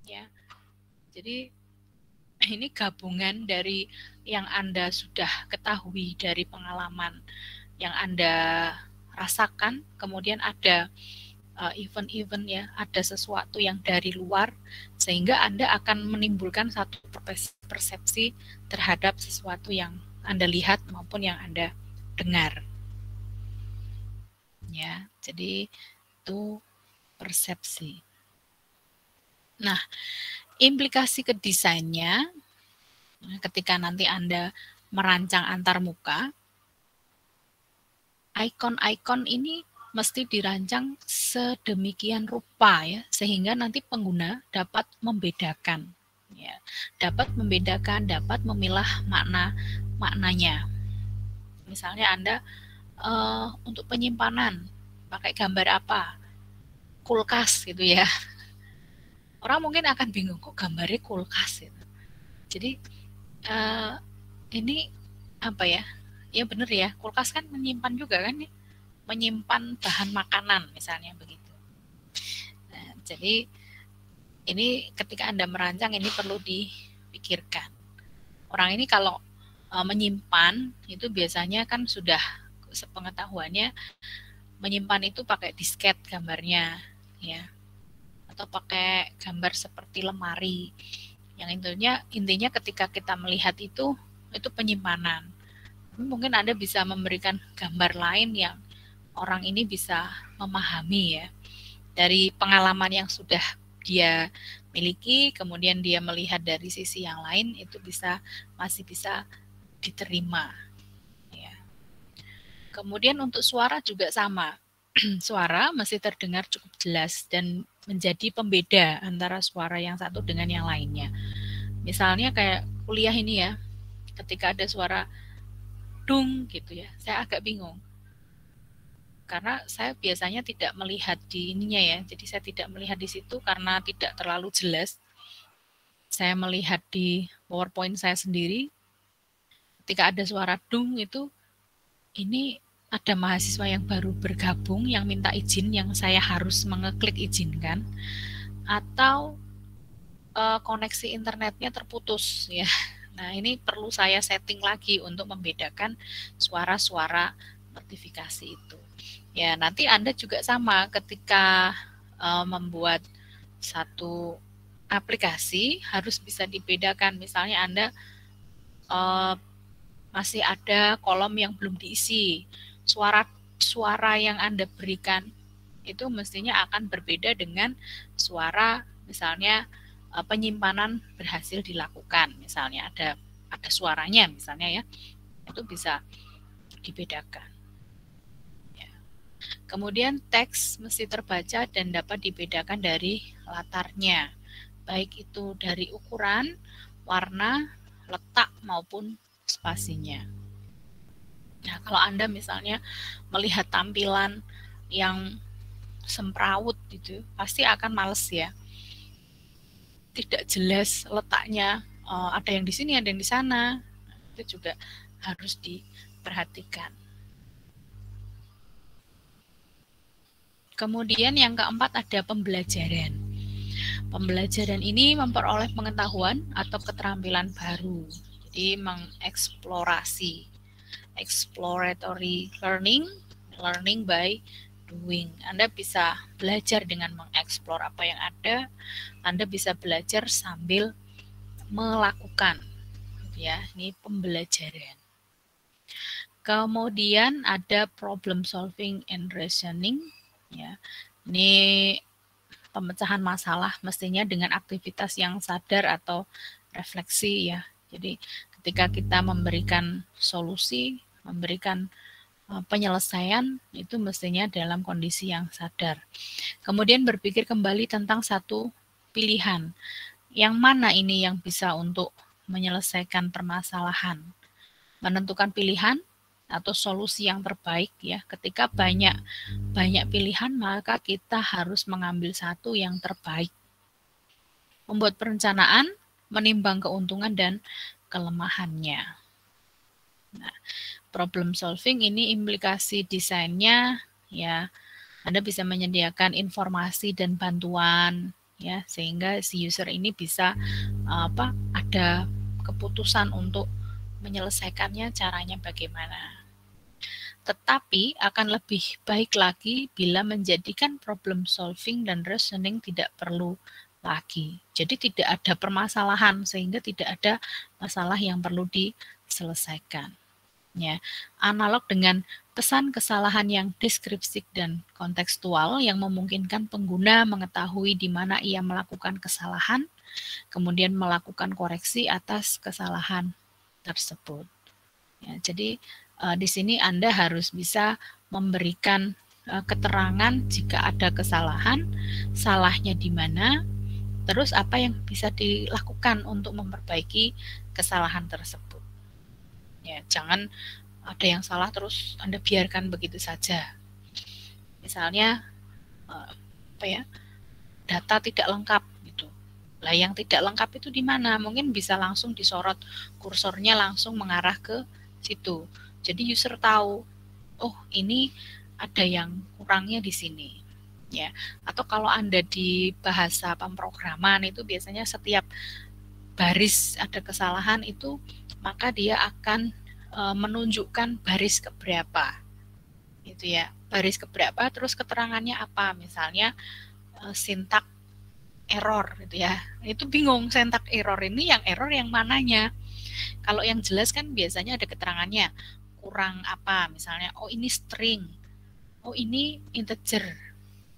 A: ya. Jadi ini gabungan dari yang Anda sudah ketahui dari pengalaman yang Anda rasakan, kemudian ada event-event ya, ada sesuatu yang dari luar, sehingga Anda akan menimbulkan satu persepsi terhadap sesuatu yang Anda lihat maupun yang Anda dengar. Ya, jadi itu persepsi. Nah, implikasi ke desainnya, ketika nanti Anda merancang antarmuka, ikon-ikon ini mesti dirancang sedemikian rupa ya, sehingga nanti pengguna dapat membedakan ya, dapat memilah maknanya. Misalnya Anda untuk penyimpanan pakai gambar apa? Kulkas gitu ya. Orang mungkin akan bingung, kok gambarnya kulkas gitu. Jadi ini apa ya? Ya benar ya, kulkas kan menyimpan juga kan ya, menyimpan bahan makanan misalnya begitu. Nah, jadi ini ketika Anda merancang ini perlu dipikirkan. Orang ini kalau menyimpan itu biasanya kan sudah sepengetahuannya menyimpan itu pakai disket gambarnya ya, atau pakai gambar seperti lemari. Yang intinya ketika kita melihat itu penyimpanan. Mungkin Anda bisa memberikan gambar lain yang orang ini bisa memahami ya, dari pengalaman yang sudah dia miliki, kemudian dia melihat dari sisi yang lain, itu masih bisa diterima ya. Kemudian untuk suara juga sama. Suara masih terdengar cukup jelas dan menjadi pembeda antara suara yang satu dengan yang lainnya. Misalnya kayak kuliah ini ya, ketika ada suara dung gitu ya, saya agak bingung. Karena saya biasanya tidak melihat di ininya ya, jadi saya tidak melihat di situ karena tidak terlalu jelas. Saya melihat di PowerPoint saya sendiri, ketika ada suara dung itu, ini ada mahasiswa yang baru bergabung yang minta izin, yang saya harus mengeklik izinkan, atau koneksi internetnya terputus ya. Nah, ini perlu saya setting lagi untuk membedakan suara-suara notifikasi itu. Ya, nanti Anda juga sama ketika membuat satu aplikasi harus bisa dibedakan. Misalnya Anda masih ada kolom yang belum diisi. Suara yang Anda berikan itu mestinya akan berbeda dengan suara misalnya penyimpanan berhasil dilakukan, misalnya ada suaranya misalnya ya, itu bisa dibedakan ya. Kemudian teks mesti terbaca dan dapat dibedakan dari latarnya, baik itu dari ukuran, warna, letak maupun spasinya. Nah, kalau Anda misalnya melihat tampilan yang semrawut gitu, pasti akan males ya, tidak jelas letaknya, ada yang di sini, ada yang di sana. Itu juga harus diperhatikan. Kemudian yang keempat ada pembelajaran. Pembelajaran ini memperoleh pengetahuan atau keterampilan baru. Jadi mengeksplorasi. Exploratory learning by doing. Anda bisa belajar dengan mengeksplor apa yang ada. Anda bisa belajar sambil melakukan, ya. Ini pembelajaran. Kemudian ada problem solving and reasoning, ya. Ini pemecahan masalah mestinya dengan aktivitas yang sadar atau refleksi, ya. Jadi ketika kita memberikan solusi, memberikan penyelesaian, itu mestinya dalam kondisi yang sadar. Kemudian berpikir kembali tentang satu pilihan. Yang mana ini yang bisa untuk menyelesaikan permasalahan? Menentukan pilihan atau solusi yang terbaik, ya. Ketika banyak pilihan, maka kita harus mengambil satu yang terbaik. Membuat perencanaan, menimbang keuntungan dan kelemahannya. Nah, problem solving ini implikasi desainnya, ya. Anda bisa menyediakan informasi dan bantuan, ya, sehingga si user ini bisa ada keputusan untuk menyelesaikannya, caranya bagaimana. Tetapi akan lebih baik lagi bila menjadikan problem solving dan reasoning tidak perlu lagi. Jadi tidak ada permasalahan, sehingga tidak ada masalah yang perlu diselesaikan. Ya, analog dengan pesan kesalahan yang deskripsif dan kontekstual yang memungkinkan pengguna mengetahui di mana ia melakukan kesalahan, kemudian melakukan koreksi atas kesalahan tersebut. Ya, jadi di sini Anda harus bisa memberikan keterangan jika ada kesalahan, salahnya di mana, terus apa yang bisa dilakukan untuk memperbaiki kesalahan tersebut. Ya, jangan ada yang salah terus Anda biarkan begitu saja. Misalnya data tidak lengkap gitu. Lah yang tidak lengkap itu di mana? Mungkin bisa langsung disorot kursornya, langsung mengarah ke situ. Jadi user tahu, oh ini ada yang kurangnya di sini. Ya, atau kalau Anda di bahasa pemrograman itu biasanya setiap baris ada kesalahan itu, maka dia akan menunjukkan baris keberapa, gitu ya. Baris keberapa, terus keterangannya apa? Misalnya sintak error, gitu ya. Itu bingung, sintak error ini yang error yang mananya? Kalau yang jelas kan biasanya ada keterangannya. Kurang apa? Misalnya, oh ini string, oh ini integer.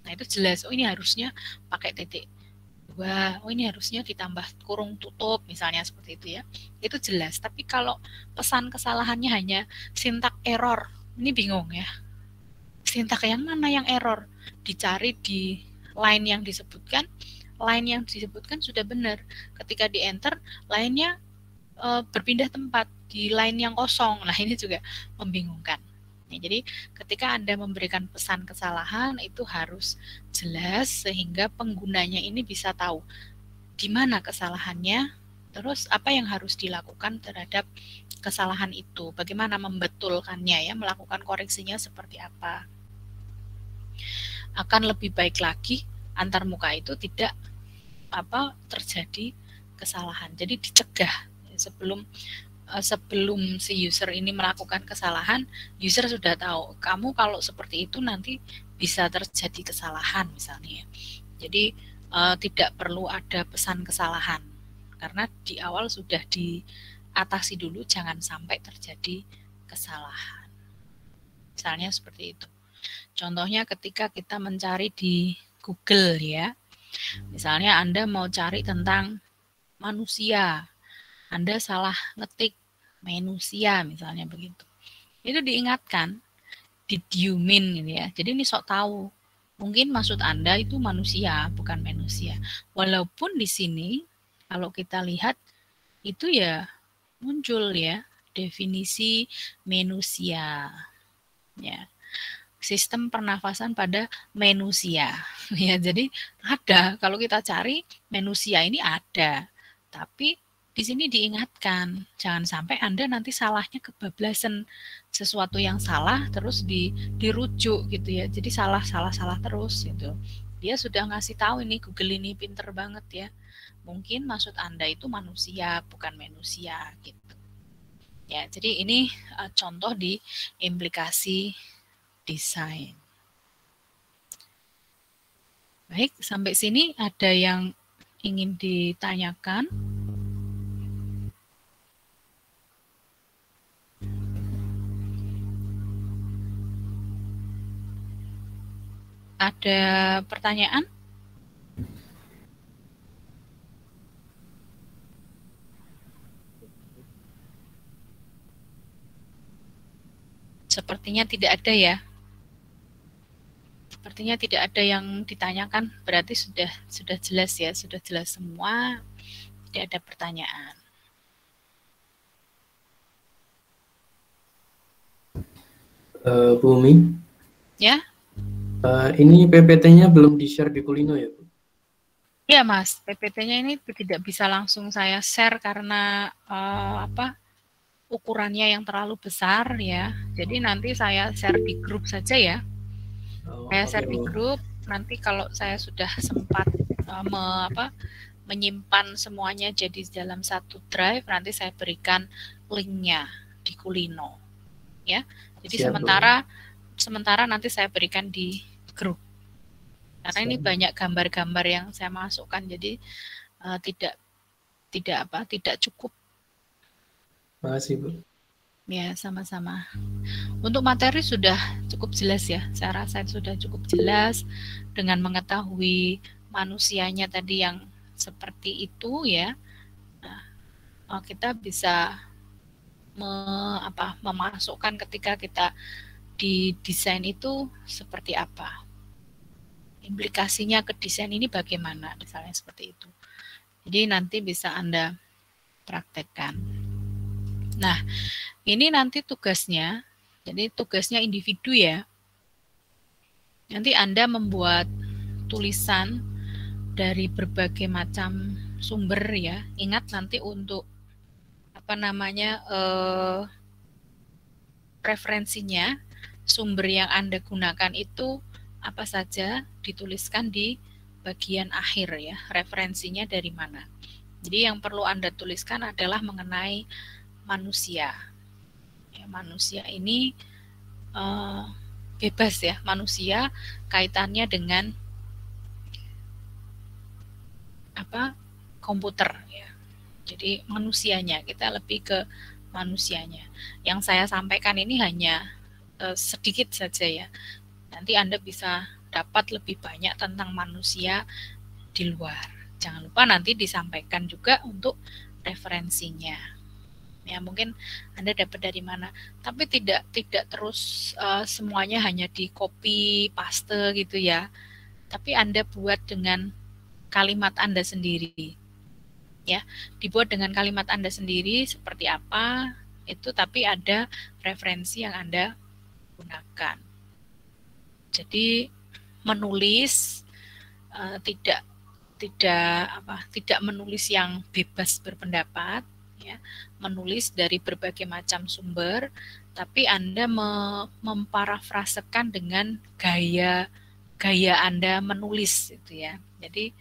A: Nah itu jelas. Oh ini harusnya pakai titik. Wah, oh ini harusnya ditambah kurung tutup, misalnya seperti itu ya. Itu jelas. Tapi kalau pesan kesalahannya hanya sintak error, ini bingung ya. Sintak yang mana yang error? Dicari di line yang disebutkan sudah benar. Ketika di enter, line-nya berpindah tempat di line yang kosong. Nah ini juga membingungkan. Nah, jadi ketika Anda memberikan pesan kesalahan itu harus jelas sehingga penggunanya ini bisa tahu di mana kesalahannya, terus apa yang harus dilakukan terhadap kesalahan itu, bagaimana membetulkannya, ya, melakukan koreksinya seperti apa. Akan lebih baik lagi antar muka itu tidak terjadi kesalahan. Jadi dicegah sebelum si user ini melakukan kesalahan, user sudah tahu, kamu kalau seperti itu nanti bisa terjadi kesalahan misalnya. Jadi tidak perlu ada pesan kesalahan, karena di awal sudah diatasi dulu, jangan sampai terjadi kesalahan. Misalnya seperti itu. Contohnya ketika kita mencari di Google, ya. Misalnya Anda mau cari tentang manusia, Anda salah ngetik manusia misalnya begitu. Itu diingatkan, did you mean gitu ya. Jadi ini sok tahu. Mungkin maksud Anda itu manusia, bukan manusia. Walaupun di sini kalau kita lihat itu ya muncul ya definisi manusia. Ya. Sistem pernafasan pada manusia. Ya, jadi ada, kalau kita cari manusia ini ada. Tapi di sini diingatkan, jangan sampai Anda nanti salahnya kebablasan, sesuatu yang salah terus dirujuk gitu ya. Jadi salah terus gitu. Dia sudah ngasih tahu ini, Google ini pinter banget ya. Mungkin maksud Anda itu manusia, bukan manusia gitu. Ya, jadi ini contoh di implikasi desain. Baik, sampai sini ada yang ingin ditanyakan? Ada pertanyaan? Sepertinya tidak ada ya. Sepertinya tidak ada yang ditanyakan, berarti sudah jelas ya, sudah jelas semua, tidak ada pertanyaan.
B: Bu Umi?
A: Ya?
B: Ini PPT-nya belum di-share di Kulino ya, Bu?
A: Ya, Mas. PPT-nya ini tidak bisa langsung saya share karena ukurannya yang terlalu besar ya. Jadi nanti saya share di grup saja ya. Saya share di grup. Nanti kalau saya sudah sempat menyimpan semuanya jadi dalam satu drive, nanti saya berikan linknya di Kulino. Ya. Jadi sementara nanti saya berikan di grup. Karena ini banyak gambar-gambar yang saya masukkan, jadi tidak cukup.
B: Makasih, Bu.
A: Ya, sama-sama. Untuk materi sudah cukup jelas ya. Saya rasa sudah cukup jelas dengan mengetahui manusianya tadi yang seperti itu ya. Nah, kita bisa memasukkan ketika kita di desain itu seperti apa. Implikasinya ke desain ini bagaimana, misalnya seperti itu. Jadi nanti bisa Anda praktekkan. Nah, ini nanti tugasnya, jadi tugasnya individu ya. Nanti Anda membuat tulisan dari berbagai macam sumber ya. Ingat nanti untuk referensinya, sumber yang Anda gunakan itu apa saja dituliskan di bagian akhir ya, referensinya dari mana. Jadi yang perlu Anda tuliskan adalah mengenai manusia. Ya, manusia ini bebas ya, manusia kaitannya dengan komputer ya. Jadi manusianya, kita lebih ke manusianya. Yang saya sampaikan ini hanya sedikit saja ya. Nanti Anda bisa dapat lebih banyak tentang manusia di luar. Jangan lupa nanti disampaikan juga untuk referensinya. Ya, mungkin Anda dapat dari mana. Tapi tidak terus semuanya hanya di copy paste gitu ya. Tapi Anda buat dengan kalimat Anda sendiri. Ya, dibuat dengan kalimat Anda sendiri seperti apa itu, tapi ada referensi yang Anda gunakan. Jadi menulis tidak menulis yang bebas berpendapat ya, menulis dari berbagai macam sumber, tapi Anda memparafrasekan dengan gaya Anda menulis itu ya. Jadi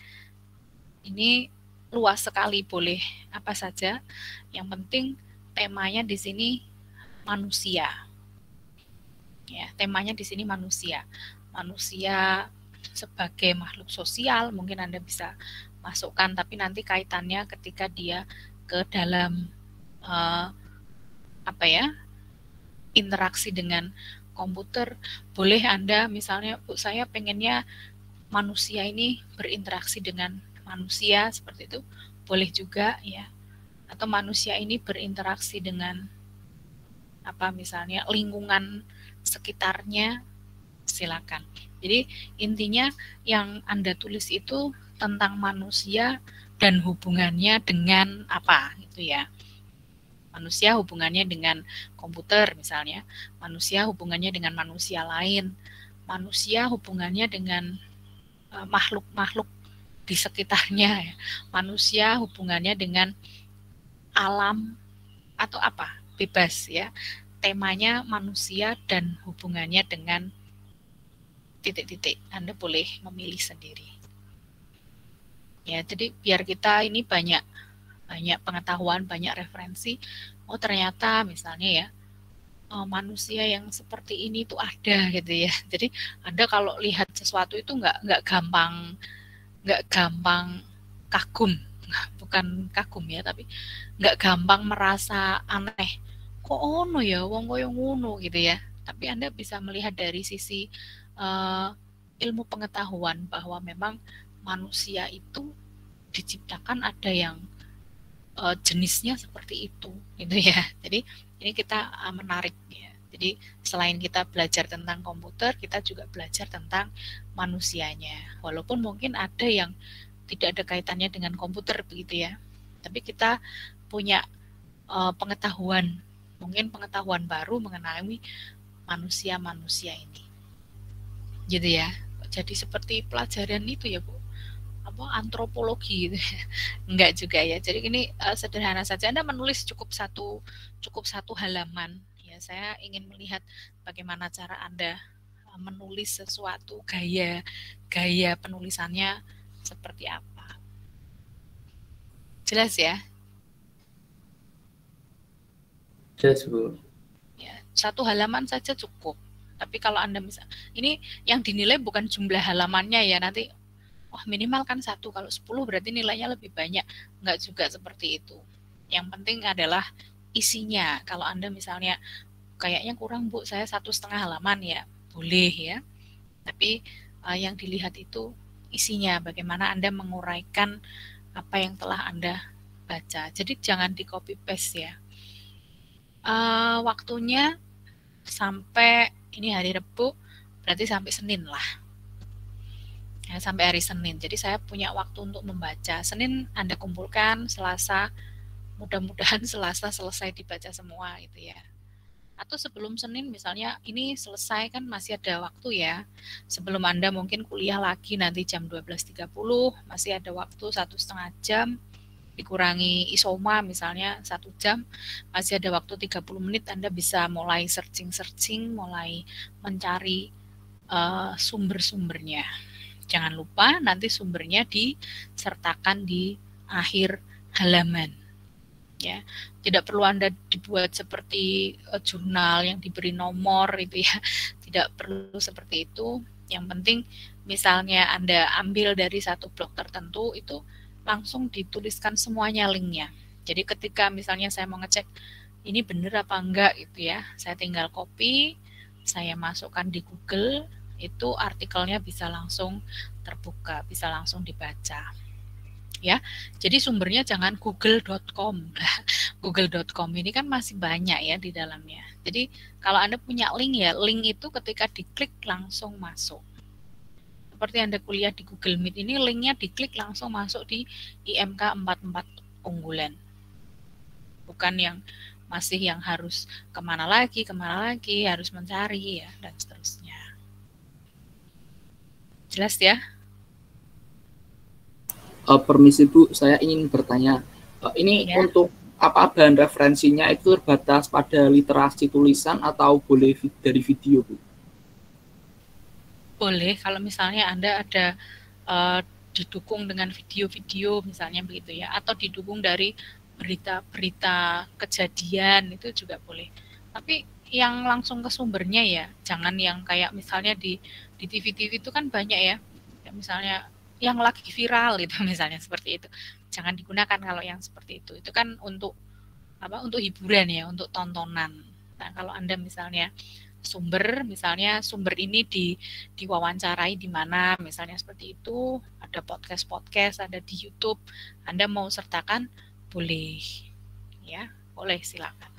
A: ini luas sekali, boleh apa saja. Yang penting temanya di sini manusia. Ya, temanya di sini manusia. Manusia sebagai makhluk sosial mungkin Anda bisa masukkan, tapi nanti kaitannya ketika dia ke dalam interaksi dengan komputer. Boleh Anda misalnya, Bu, saya pengennya manusia ini berinteraksi dengan manusia seperti itu, boleh juga ya. Atau manusia ini berinteraksi dengan misalnya lingkungan sekitarnya, silakan. Jadi intinya yang Anda tulis itu tentang manusia dan hubungannya dengan apa gitu ya. Manusia hubungannya dengan komputer misalnya, manusia hubungannya dengan manusia lain, manusia hubungannya dengan makhluk-makhluk di sekitarnya ya. Manusia hubungannya dengan alam atau apa, bebas ya. Temanya manusia dan hubungannya dengan titik-titik. Anda boleh memilih sendiri. Ya, jadi biar kita ini banyak pengetahuan, banyak referensi. Oh, ternyata misalnya ya, manusia yang seperti ini tuh ada gitu ya. Jadi Anda kalau lihat sesuatu itu nggak gampang kagum, bukan kagum ya, tapi nggak gampang merasa aneh. Kok ono ya, wong koyo ngono gitu ya. Tapi Anda bisa melihat dari sisi uh, ilmu pengetahuan bahwa memang manusia itu diciptakan ada yang jenisnya seperti itu, gitu ya. Jadi ini kita menarik ya. Jadi selain kita belajar tentang komputer, kita juga belajar tentang manusianya. Walaupun mungkin ada yang tidak ada kaitannya dengan komputer begitu ya. Tapi kita punya pengetahuan, mungkin pengetahuan baru mengenai manusia-manusia ini. Gitu ya. Jadi seperti pelajaran itu ya, Bu. Antropologi gitu. Enggak juga ya. Jadi ini sederhana saja. Anda menulis cukup satu halaman. Ya, saya ingin melihat bagaimana cara Anda menulis sesuatu, gaya penulisannya seperti apa. Jelas ya?
B: Jelas, Bu.
A: Ya, satu halaman saja cukup. Tapi kalau Anda ini yang dinilai bukan jumlah halamannya ya, nanti minimal kan 1, kalau 10 berarti nilainya lebih banyak. Enggak juga seperti itu. Yang penting adalah isinya. Kalau Anda misalnya kayaknya kurang, Bu, saya 1,5 halaman ya, boleh ya. Tapi yang dilihat itu isinya, bagaimana Anda menguraikan apa yang telah Anda baca. Jadi jangan di copy paste ya. Waktunya sampai ini hari Rabu, berarti sampai Senin lah. Ya, sampai hari Senin. Jadi saya punya waktu untuk membaca. Senin Anda kumpulkan, Selasa mudah-mudahan Selasa selesai dibaca semua gitu ya. Atau sebelum Senin misalnya ini selesai kan masih ada waktu ya. Sebelum Anda mungkin kuliah lagi nanti jam 12.30 masih ada waktu 1,5 jam, dikurangi isoma misalnya 1 jam, masih ada waktu 30 menit Anda bisa mulai searching, mulai mencari sumber-sumbernya. Jangan lupa nanti sumbernya disertakan di akhir halaman. Ya, tidak perlu Anda dibuat seperti jurnal yang diberi nomor itu ya. Tidak perlu seperti itu. Yang penting misalnya Anda ambil dari satu blog tertentu itu langsung dituliskan semuanya linknya. Jadi ketika misalnya saya mau ngecek ini benar apa enggak itu ya, saya tinggal copy, saya masukkan di Google, itu artikelnya bisa langsung terbuka, bisa langsung dibaca. Ya, jadi sumbernya jangan google.com. Google.com ini kan masih banyak ya di dalamnya. Jadi kalau Anda punya link ya, link itu ketika diklik langsung masuk. Seperti Anda kuliah di Google Meet ini, linknya diklik langsung masuk di IMK 44 unggulan. Bukan yang masih yang harus kemana lagi, harus mencari ya, dan seterusnya. Jelas ya?
C: Permisi Bu, saya ingin bertanya. Ini
A: Ya.
C: untuk apa bahan referensinya itu terbatas pada literasi tulisan atau boleh dari video Bu?
A: Boleh kalau misalnya Anda ada didukung dengan video-video misalnya begitu ya, atau didukung dari berita-berita kejadian itu juga boleh. Tapi yang langsung ke sumbernya ya, jangan yang kayak misalnya di TV-TV itu kan banyak ya, misalnya yang lagi viral gitu misalnya seperti itu. Jangan digunakan kalau yang seperti itu. Itu kan untuk apa? Untuk hiburan ya, untuk tontonan. Nah, kalau Anda misalnya misalnya sumber ini diwawancarai di mana, misalnya seperti itu, ada podcast, ada di YouTube, Anda mau sertakan, boleh, ya, boleh silakan.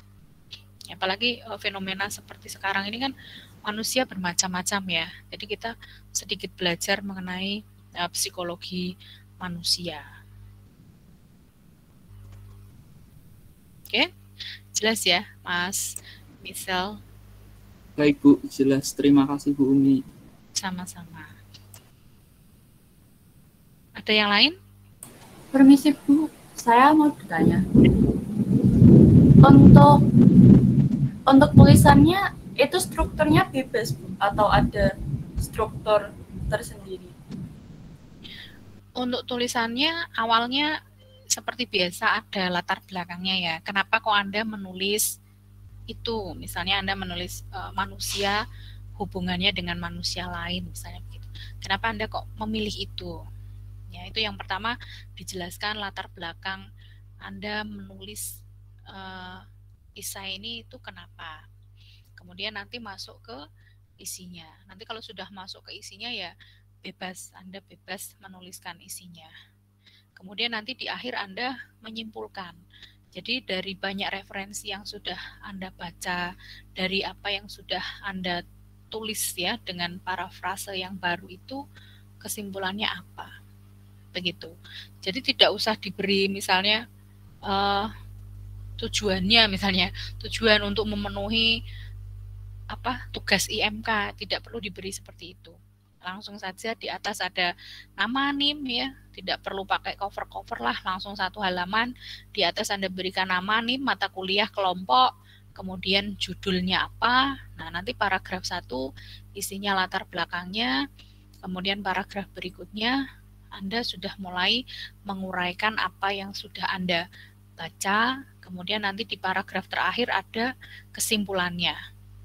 A: Apalagi fenomena seperti sekarang ini kan manusia bermacam-macam ya, jadi kita sedikit belajar mengenai psikologi manusia. Oke, jelas ya, Mas Misal?
C: Baik Bu, jelas. Terima kasih Bu Umi.
A: Sama-sama. Ada yang lain?
D: Permisi Bu, saya mau bertanya. Untuk tulisannya itu strukturnya bebas Bu, atau ada struktur tersendiri?
A: Untuk tulisannya awalnya seperti biasa ada latar belakangnya ya. Kenapa kok Anda menulis itu. Misalnya Anda menulis manusia hubungannya dengan manusia lain, misalnya begitu. Kenapa Anda kok memilih itu? Ya, itu yang pertama, dijelaskan latar belakang Anda menulis isai ini itu kenapa. Kemudian nanti masuk ke isinya. Nanti kalau sudah masuk ke isinya ya bebas, Anda bebas menuliskan isinya. Kemudian nanti di akhir Anda menyimpulkan. Jadi dari banyak referensi yang sudah Anda baca, dari apa yang sudah Anda tulis ya dengan parafrase yang baru itu, kesimpulannya apa? Begitu. Jadi tidak usah diberi misalnya tujuannya, misalnya tujuan untuk memenuhi tugas IMK, tidak perlu diberi seperti itu. Langsung saja di atas ada nama NIM ya, tidak perlu pakai cover-cover lah, langsung satu halaman, di atas Anda berikan nama NIM, mata kuliah, kelompok, kemudian judulnya apa. Nah, nanti paragraf 1 isinya latar belakangnya, kemudian paragraf berikutnya Anda sudah mulai menguraikan apa yang sudah Anda baca, kemudian nanti di paragraf terakhir ada kesimpulannya.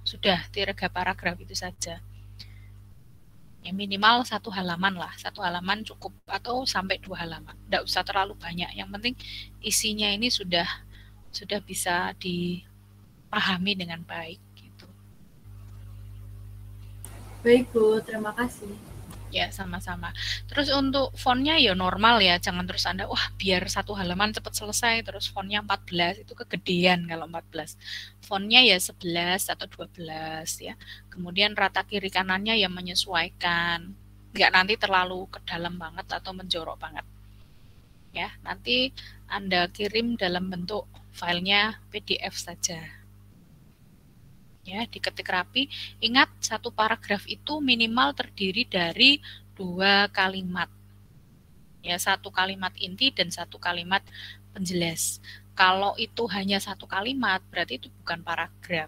A: Sudah 3 paragraf itu saja. Ya, minimal 1 halaman lah, 1 halaman cukup, atau sampai 2 halaman. Tidak usah terlalu banyak. Yang penting isinya ini sudah bisa dipahami dengan baik. Gitu.
D: Baik Bu, terima kasih.
A: Ya, sama-sama. Terus untuk fontnya ya normal ya, jangan terus Anda, wah biar 1 halaman cepat selesai, terus fontnya 14, itu kegedean kalau 14. Fontnya ya 11 atau 12 ya. Kemudian rata kiri kanannya ya menyesuaikan, nggak nanti terlalu ke dalam banget atau menjorok banget. Ya, nanti Anda kirim dalam bentuk filenya PDF saja. Ya, diketik rapi. Ingat, 1 paragraf itu minimal terdiri dari 2 kalimat. Ya, 1 kalimat inti dan 1 kalimat penjelas. Kalau itu hanya 1 kalimat, berarti itu bukan paragraf.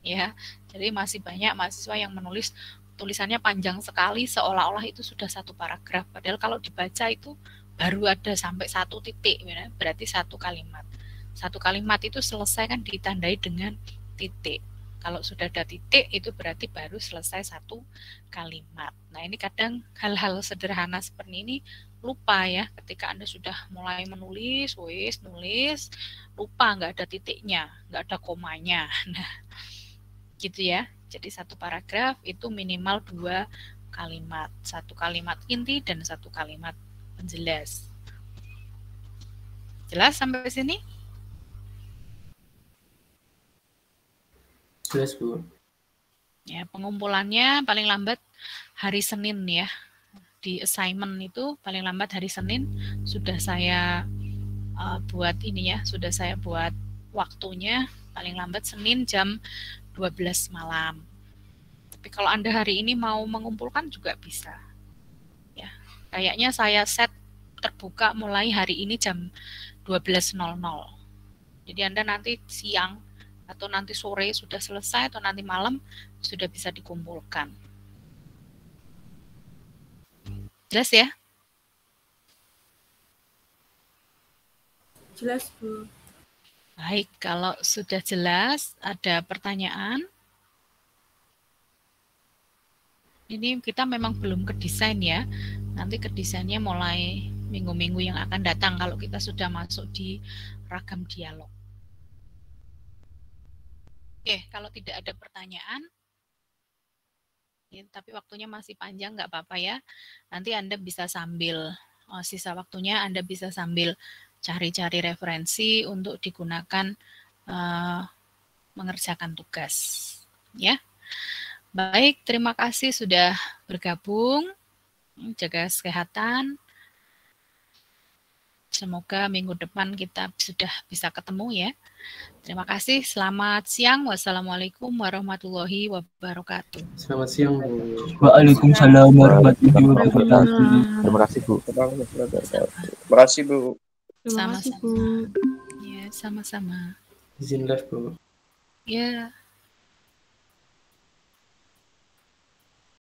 A: Ya, jadi masih banyak mahasiswa yang menulis tulisannya panjang sekali seolah-olah itu sudah 1 paragraf. Padahal kalau dibaca itu baru ada sampai 1 titik, ya, berarti 1 kalimat. 1 kalimat itu selesai kan ditandai dengan titik. Kalau sudah ada titik, itu berarti baru selesai 1 kalimat. Nah, ini kadang hal-hal sederhana seperti ini lupa ya, ketika Anda sudah mulai menulis, nulis, lupa nggak ada titiknya, nggak ada komanya. Nah, gitu ya. Jadi 1 paragraf itu minimal 2 kalimat. 1 kalimat inti dan 1 kalimat penjelas. Jelas sampai sini?
B: Jelas, Bu.
A: Ya, pengumpulannya paling lambat hari Senin ya. Di assignment itu paling lambat hari Senin sudah saya buat ini ya, sudah saya buat waktunya paling lambat Senin jam 12 malam. Tapi kalau Anda hari ini mau mengumpulkan juga bisa. Ya, kayaknya saya set terbuka mulai hari ini jam 12.00. Jadi Anda nanti siang atau nanti sore sudah selesai, atau nanti malam sudah bisa dikumpulkan. Jelas ya?
D: Jelas Bu.
A: Baik, kalau sudah jelas, ada pertanyaan? Ini kita memang belum ke desain ya. Nanti ke desainnya mulai minggu-minggu yang akan datang kalau kita sudah masuk di ragam dialog. Oke, kalau tidak ada pertanyaan, ya, tapi waktunya masih panjang, nggak apa-apa ya. Nanti Anda bisa sambil, sisa waktunya Anda bisa sambil cari-cari referensi untuk digunakan mengerjakan tugas. Ya, baik, terima kasih sudah bergabung. Jaga kesehatan. Semoga minggu depan kita sudah bisa ketemu ya. Terima kasih. Selamat siang. Wassalamualaikum warahmatullahi wabarakatuh.
B: Selamat siang, Bu.
E: Waalaikumsalam warahmatullahi wabarakatuh.
F: Terima kasih, Bu. Terima kasih, Bu.
A: Sama-sama. Ya, sama-sama.
B: Izin live, Bu.
A: Ya.